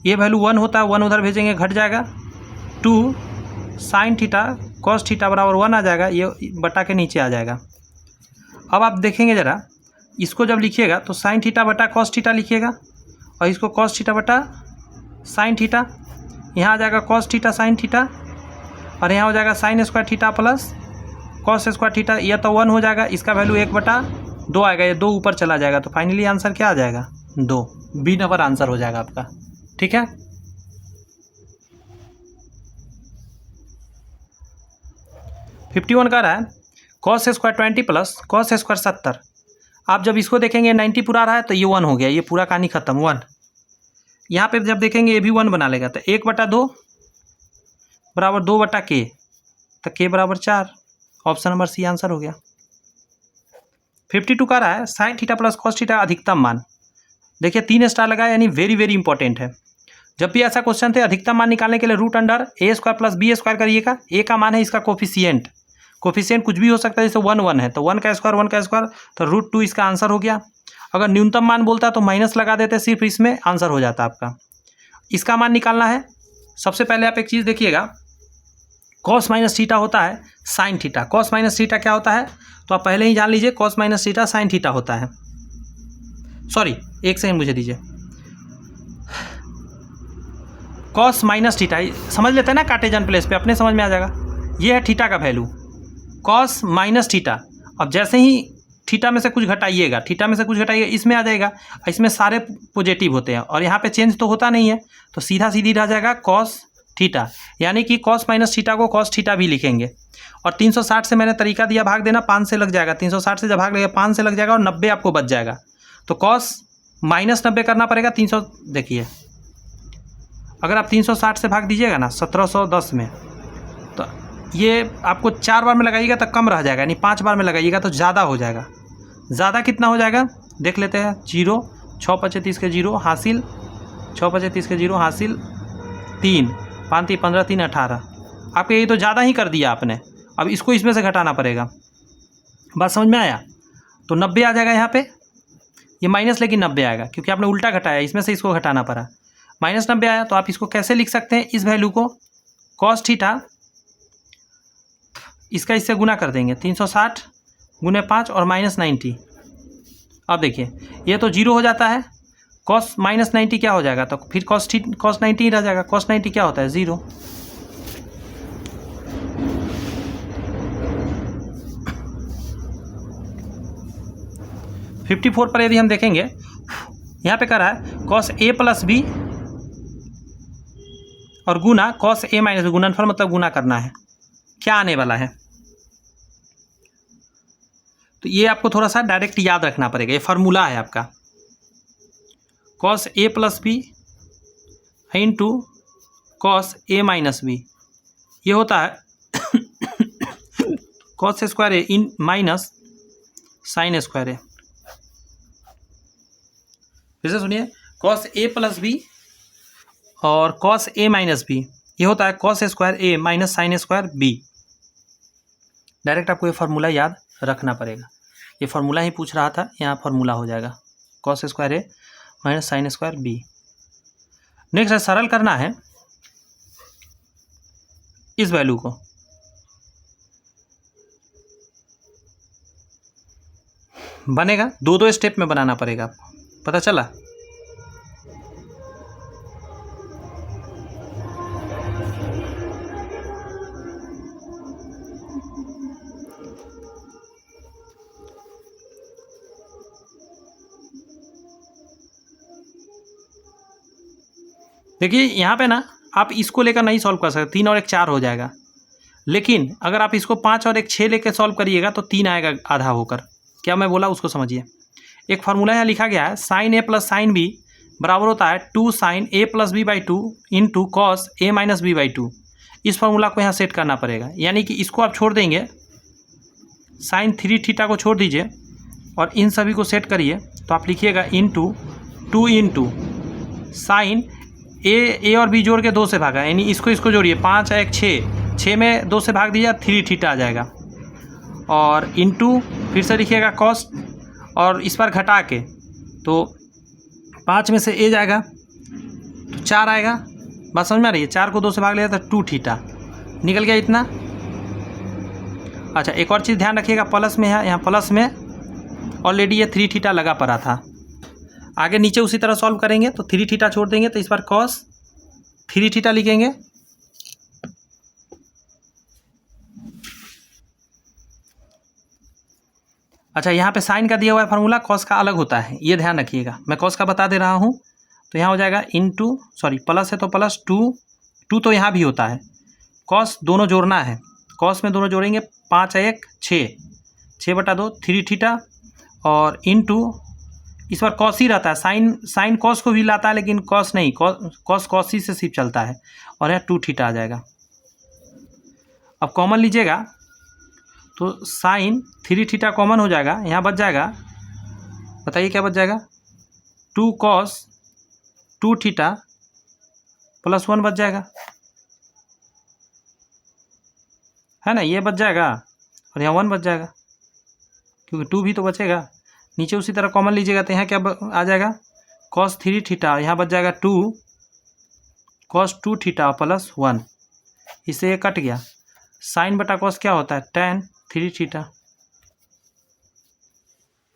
ये वैल्यू 1 होता है, 1 उधर भेजेंगे घट जाएगा, 2 साइन थीटा कॉस थीटा बराबर 1 आ जाएगा, ये बटा के नीचे आ जाएगा। अब आप देखेंगे ज़रा, इसको जब लिखिएगा तो साइन थीटा बटा कॉस थीटा लिखिएगा, और इसको कॉस थीटा बटा साइन थीटा, यहाँ आ जाएगा कॉस थीटा साइन थीटा, और यहाँ हो जाएगा sine square theta plus cos square theta, यह तो 1 हो जाएगा, इसका वैल्यू 1/2 आएगा, ये 2 ऊपर चला जाएगा, तो फाइनली आंसर क्या आ जाएगा, 2। बी नंबर आंसर हो जाएगा आपका। ठीक है, (51) का रहा है cos square 20 plus cos square 70। आप जब इसको देखेंगे 90 पूरा रहा है तो ये 1 हो गया, ये पूरा कहानी खत्म, 1। यहाँ पे जब देखेंगे ये भी 1 बना लेगा, तो 1/2 बराबर 2/k, तो k बराबर 4, ऑप्शन नंबर सी आंसर हो गया। 52 का रहा है sine theta plus cos theta अधिकतम मान। देखिए 3 स्टार लगा, यानी वेरी वेरी इंपॉर्टेंट है। जब भी ऐसा क्वेश्चन थे, अधिकतम मान निकालने के लिए √a² प्लस b² करिएगा। a का मान है इसका कोफिशिएंट कुछ भी हो सकता है, जैसे 1 है तो 1 का स्क्वायर, तो √2 इसका आंसर हो गया। अगर न्यूनतम मान बोलता तो माइनस लगा देते, सिर्फ इसमें आंसर हो जाता आपका। इसका मान निकालना है। सबसे पहले आप एक चीज़ देखिएगा, कॉस माइनस थीटा होता है sign theta, cos minus theta क्या होता है, तो आप पहले ही जान लीजिए, cos minus theta sine theta होता है। सॉरी, एक सेकंड मुझे दीजिए। कॉस माइनस थीटा समझ लेते हैं ना, कार्टेशियन प्लेस पे अपने समझ में आ जाएगा। ये है थीटा का वैल्यू, कॉस माइनस थीटा। अब जैसे ही थीटा में से कुछ घटाइएगा, इसमें आ जाएगा, इसमें सारे पॉजिटिव होते हैं, और यहाँ पे चेंज तो होता नहीं है, तो सीधा सीधी रह जाएगा कॉस थीटा, यानी कि कॉस माइनस थीटा को कॉस थीटा भी लिखेंगे। और 360 से मैंने तरीका दिया भाग देना, 5 से लग जाएगा, 360 से जब भाग लगेगा 5 से लग जाएगा, और 90 आपको बच जाएगा। तो कॉस -90 करना पड़ेगा 300। देखिए अगर आप 360 से भाग दीजिएगा ना 1710 में, तो ये आपको 4 बार में लगाइएगा तो कम रह जाएगा, यानी 5 बार में लगाइएगा तो ज़्यादा हो जाएगा। ज़्यादा कितना हो जाएगा देख लेते हैं। 0, 6 × 25 के 0 हासिल, 6 × 25 के 0 हासिल, 3, 5 × 15, 3 18। आपके ये तो ज़्यादा ही कर दिया आपने, अब इसको इसमें से घटाना पड़ेगा। बात समझ में आया? तो 90 आ जाएगा यहाँ पे, ये माइनस लेकिन 90 आएगा क्योंकि आपने उल्टा घटाया, इसमें से इसको घटाना पड़ा। -90 आया तो आप इसको कैसे लिख सकते हैं, इस वैल्यू को कॉस थीटा इसका इससे गुना कर देंगे, 360 गुने 5 और -90। अब देखिए ये तो 0 हो जाता है, कॉस -90 क्या हो जाएगा, तो फिर कॉस 90 रह जाएगा। कॉस 90 क्या होता है, 0। (54) पर यदि हम देखेंगे, यहाँ पे कह रहा है कॉस a प्लस बी और गुना कॉस a माइनस बी, गुणनफल मतलब गुना करना है, क्या आने वाला है। तो ये आपको थोड़ा सा डायरेक्ट याद रखना पड़ेगा, ये फार्मूला है आपका, cos a plus B into cos a minus B, ये होता है कॉस स्क्वायर ए इन माइनस साइन स्क्वायर ए। फिर से सुनिए, कॉस a प्लस बी और कॉस a माइनस बी, ये होता है cos square A minus sine square B. Direct आपको ये फार्मूला याद रखना पड़ेगा, ये फार्मूला ही पूछ रहा था, यहाँ फार्मूला हो जाएगा cos square A minus sine square B. Next है सरल करना है इस वैल्यू को, बनेगा 2 स्टेप में बनाना पड़ेगा आपको, पता चला। देखिए यहाँ पे ना आप इसको लेकर नहीं सॉल्व कर सकते, 3 और 1 4 हो जाएगा, लेकिन अगर आप इसको 5 और 1 6 लेकर सॉल्व करिएगा तो 3 आएगा आधा होकर। क्या मैं बोला उसको समझिए। एक फार्मूला यहाँ लिखा गया है, sine A plus sine B बराबर होता है 2 sine A plus B by 2 into cos A minus B by 2। इस फार्मूला को यहाँ सेट करना पड़ेगा, यानी कि इसको आप छोड़ देंगे, साइन 3 थीटा को छोड़ दीजिए और इन सभी को सेट करिए, तो आप लिखिएगा इंटू 2 इंटू साइन ए और बी जोड़ के 2 से भागा, यानी इसको जोड़िए, 5 1 6, 6 में 2 से भाग दीजिए, 3 थीटा आ जाएगा, और इंटू फिर से लिखिएगा कॉस, और इस पर घटा के तो 5 में से ए जाएगा तो 4 आएगा। बात समझ में आ रही है, 4 को 2 से भाग लिया तो 2 थीटा निकल गया इतना। अच्छा एक और चीज़ ध्यान रखिएगा, प्लस में है, यहाँ प्लस में ऑलरेडी ये 3 थीटा लगा पड़ा था। आगे नीचे उसी तरह सॉल्व करेंगे तो 3 थीटा छोड़ देंगे, तो इस बार कॉस 3 थीटा लिखेंगे, अच्छा यहाँ पे साइन का दिया हुआ है फार्मूला, कॉस का अलग होता है, ये ध्यान रखिएगा, मैं कॉस का बता दे रहा हूँ। तो यहाँ हो जाएगा इंटू, सॉरी प्लस है तो प्लस 2 तो यहाँ भी होता है, कॉस दोनों जोड़ना है, कॉस में दोनों जोड़ेंगे, 5 1 6, 6/2 3 थीटा, और इंटू इस बार कॉस ही रहता है, साइन कॉस को भी लाता है, लेकिन कॉस नहीं, कॉस ही से सिर्फ चलता है, और यहाँ 2 थीटा आ जाएगा। अब कॉमन लीजिएगा तो साइन 3 थीटा कॉमन हो जाएगा, यहाँ बच जाएगा, बताइए क्या बच जाएगा, 2 कॉस 2 थीटा प्लस 1 बच जाएगा, है ना, ये बच जाएगा, और यहाँ 1 बच जाएगा, क्योंकि 2 भी तो बचेगा। नीचे उसी तरह कॉमन लीजिएगा तो यहाँ क्या आ जाएगा, कॉस 3 थीटा, यहाँ बच जाएगा 2 कॉस 2 थीटा प्लस 1, इससे ये कट गया। साइन बटा कॉस क्या होता है, tan 3 थीटा।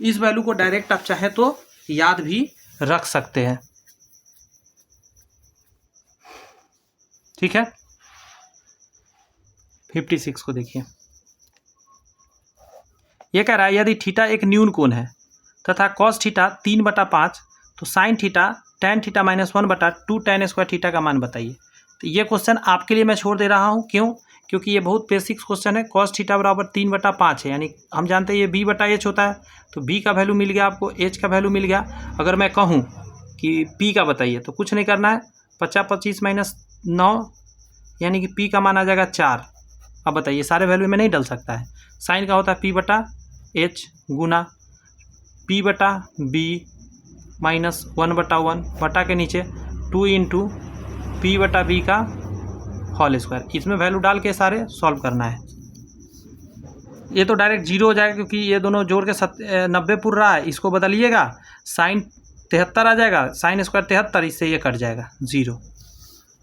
इस वैल्यू को डायरेक्ट आप चाहे तो याद भी रख सकते हैं, ठीक है। 56 को देखिए, ये कह रहा है यदि थीटा एक न्यून कोण है तथा कॉस थीटा 3/5, तो sine theta tan theta minus 1/2 tan square theta का मान बताइए। तो ये क्वेश्चन आपके लिए मैं छोड़ दे रहा हूँ, क्यों, क्योंकि ये बहुत बेसिक क्वेश्चन है। कॉस थीटा बराबर 3/5 है, यानी हम जानते हैं ये b/h होता है, तो b का वैल्यू मिल गया आपको, h का वैल्यू मिल गया। अगर मैं कहूँ कि p का बताइए तो कुछ नहीं करना है, 50 25 माइनस 9, यानी कि p का मान आ जाएगा 4। अब बताइए सारे वैल्यू में नहीं डल सकता है। साइन का होता है p/h गुना p/b माइनस 1/1 बटा के नीचे 2 इंटू p/b का होल स्क्वायर। इसमें वैल्यू डाल के सारे सॉल्व करना है। ये तो डायरेक्ट 0 हो जाएगा, क्योंकि ये दोनों जोड़ के 90 पुर रहा है, इसको बदलिएगा साइन 73 आ जाएगा, साइन स्क्वायर 73, इससे ये कट जाएगा 0।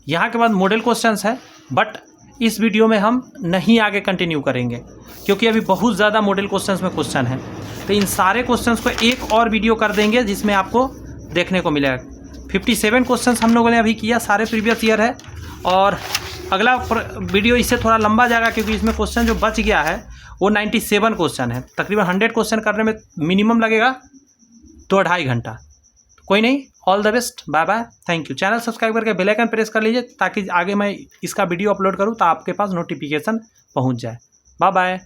यहाँ के बाद मॉडल क्वेश्चंस है, बट इस वीडियो में हम नहीं आगे कंटिन्यू करेंगे क्योंकि अभी बहुत ज़्यादा मॉडल क्वेश्चंस में क्वेश्चन है। तो इन सारे क्वेश्चंस को एक और वीडियो कर देंगे जिसमें आपको देखने को मिलेगा। 57 क्वेश्चंस हम लोगों ने अभी किया, सारे प्रीवियस ईयर है, और अगला वीडियो इससे थोड़ा लंबा जाएगा क्योंकि इसमें क्वेश्चन जो बच गया है वो 97 क्वेश्चन है। तकरीबन 100 क्वेश्चन करने में मिनिमम लगेगा 2-2.5 घंटा। कोई नहीं, all the best, bye bye, thank you. Channel subscribe करके बेल आइकन प्रेस कर लीजिए ताकि आगे मैं इसका वीडियो अपलोड करूँ तो आपके पास नोटिफिकेशन पहुँच जाए। Bye bye.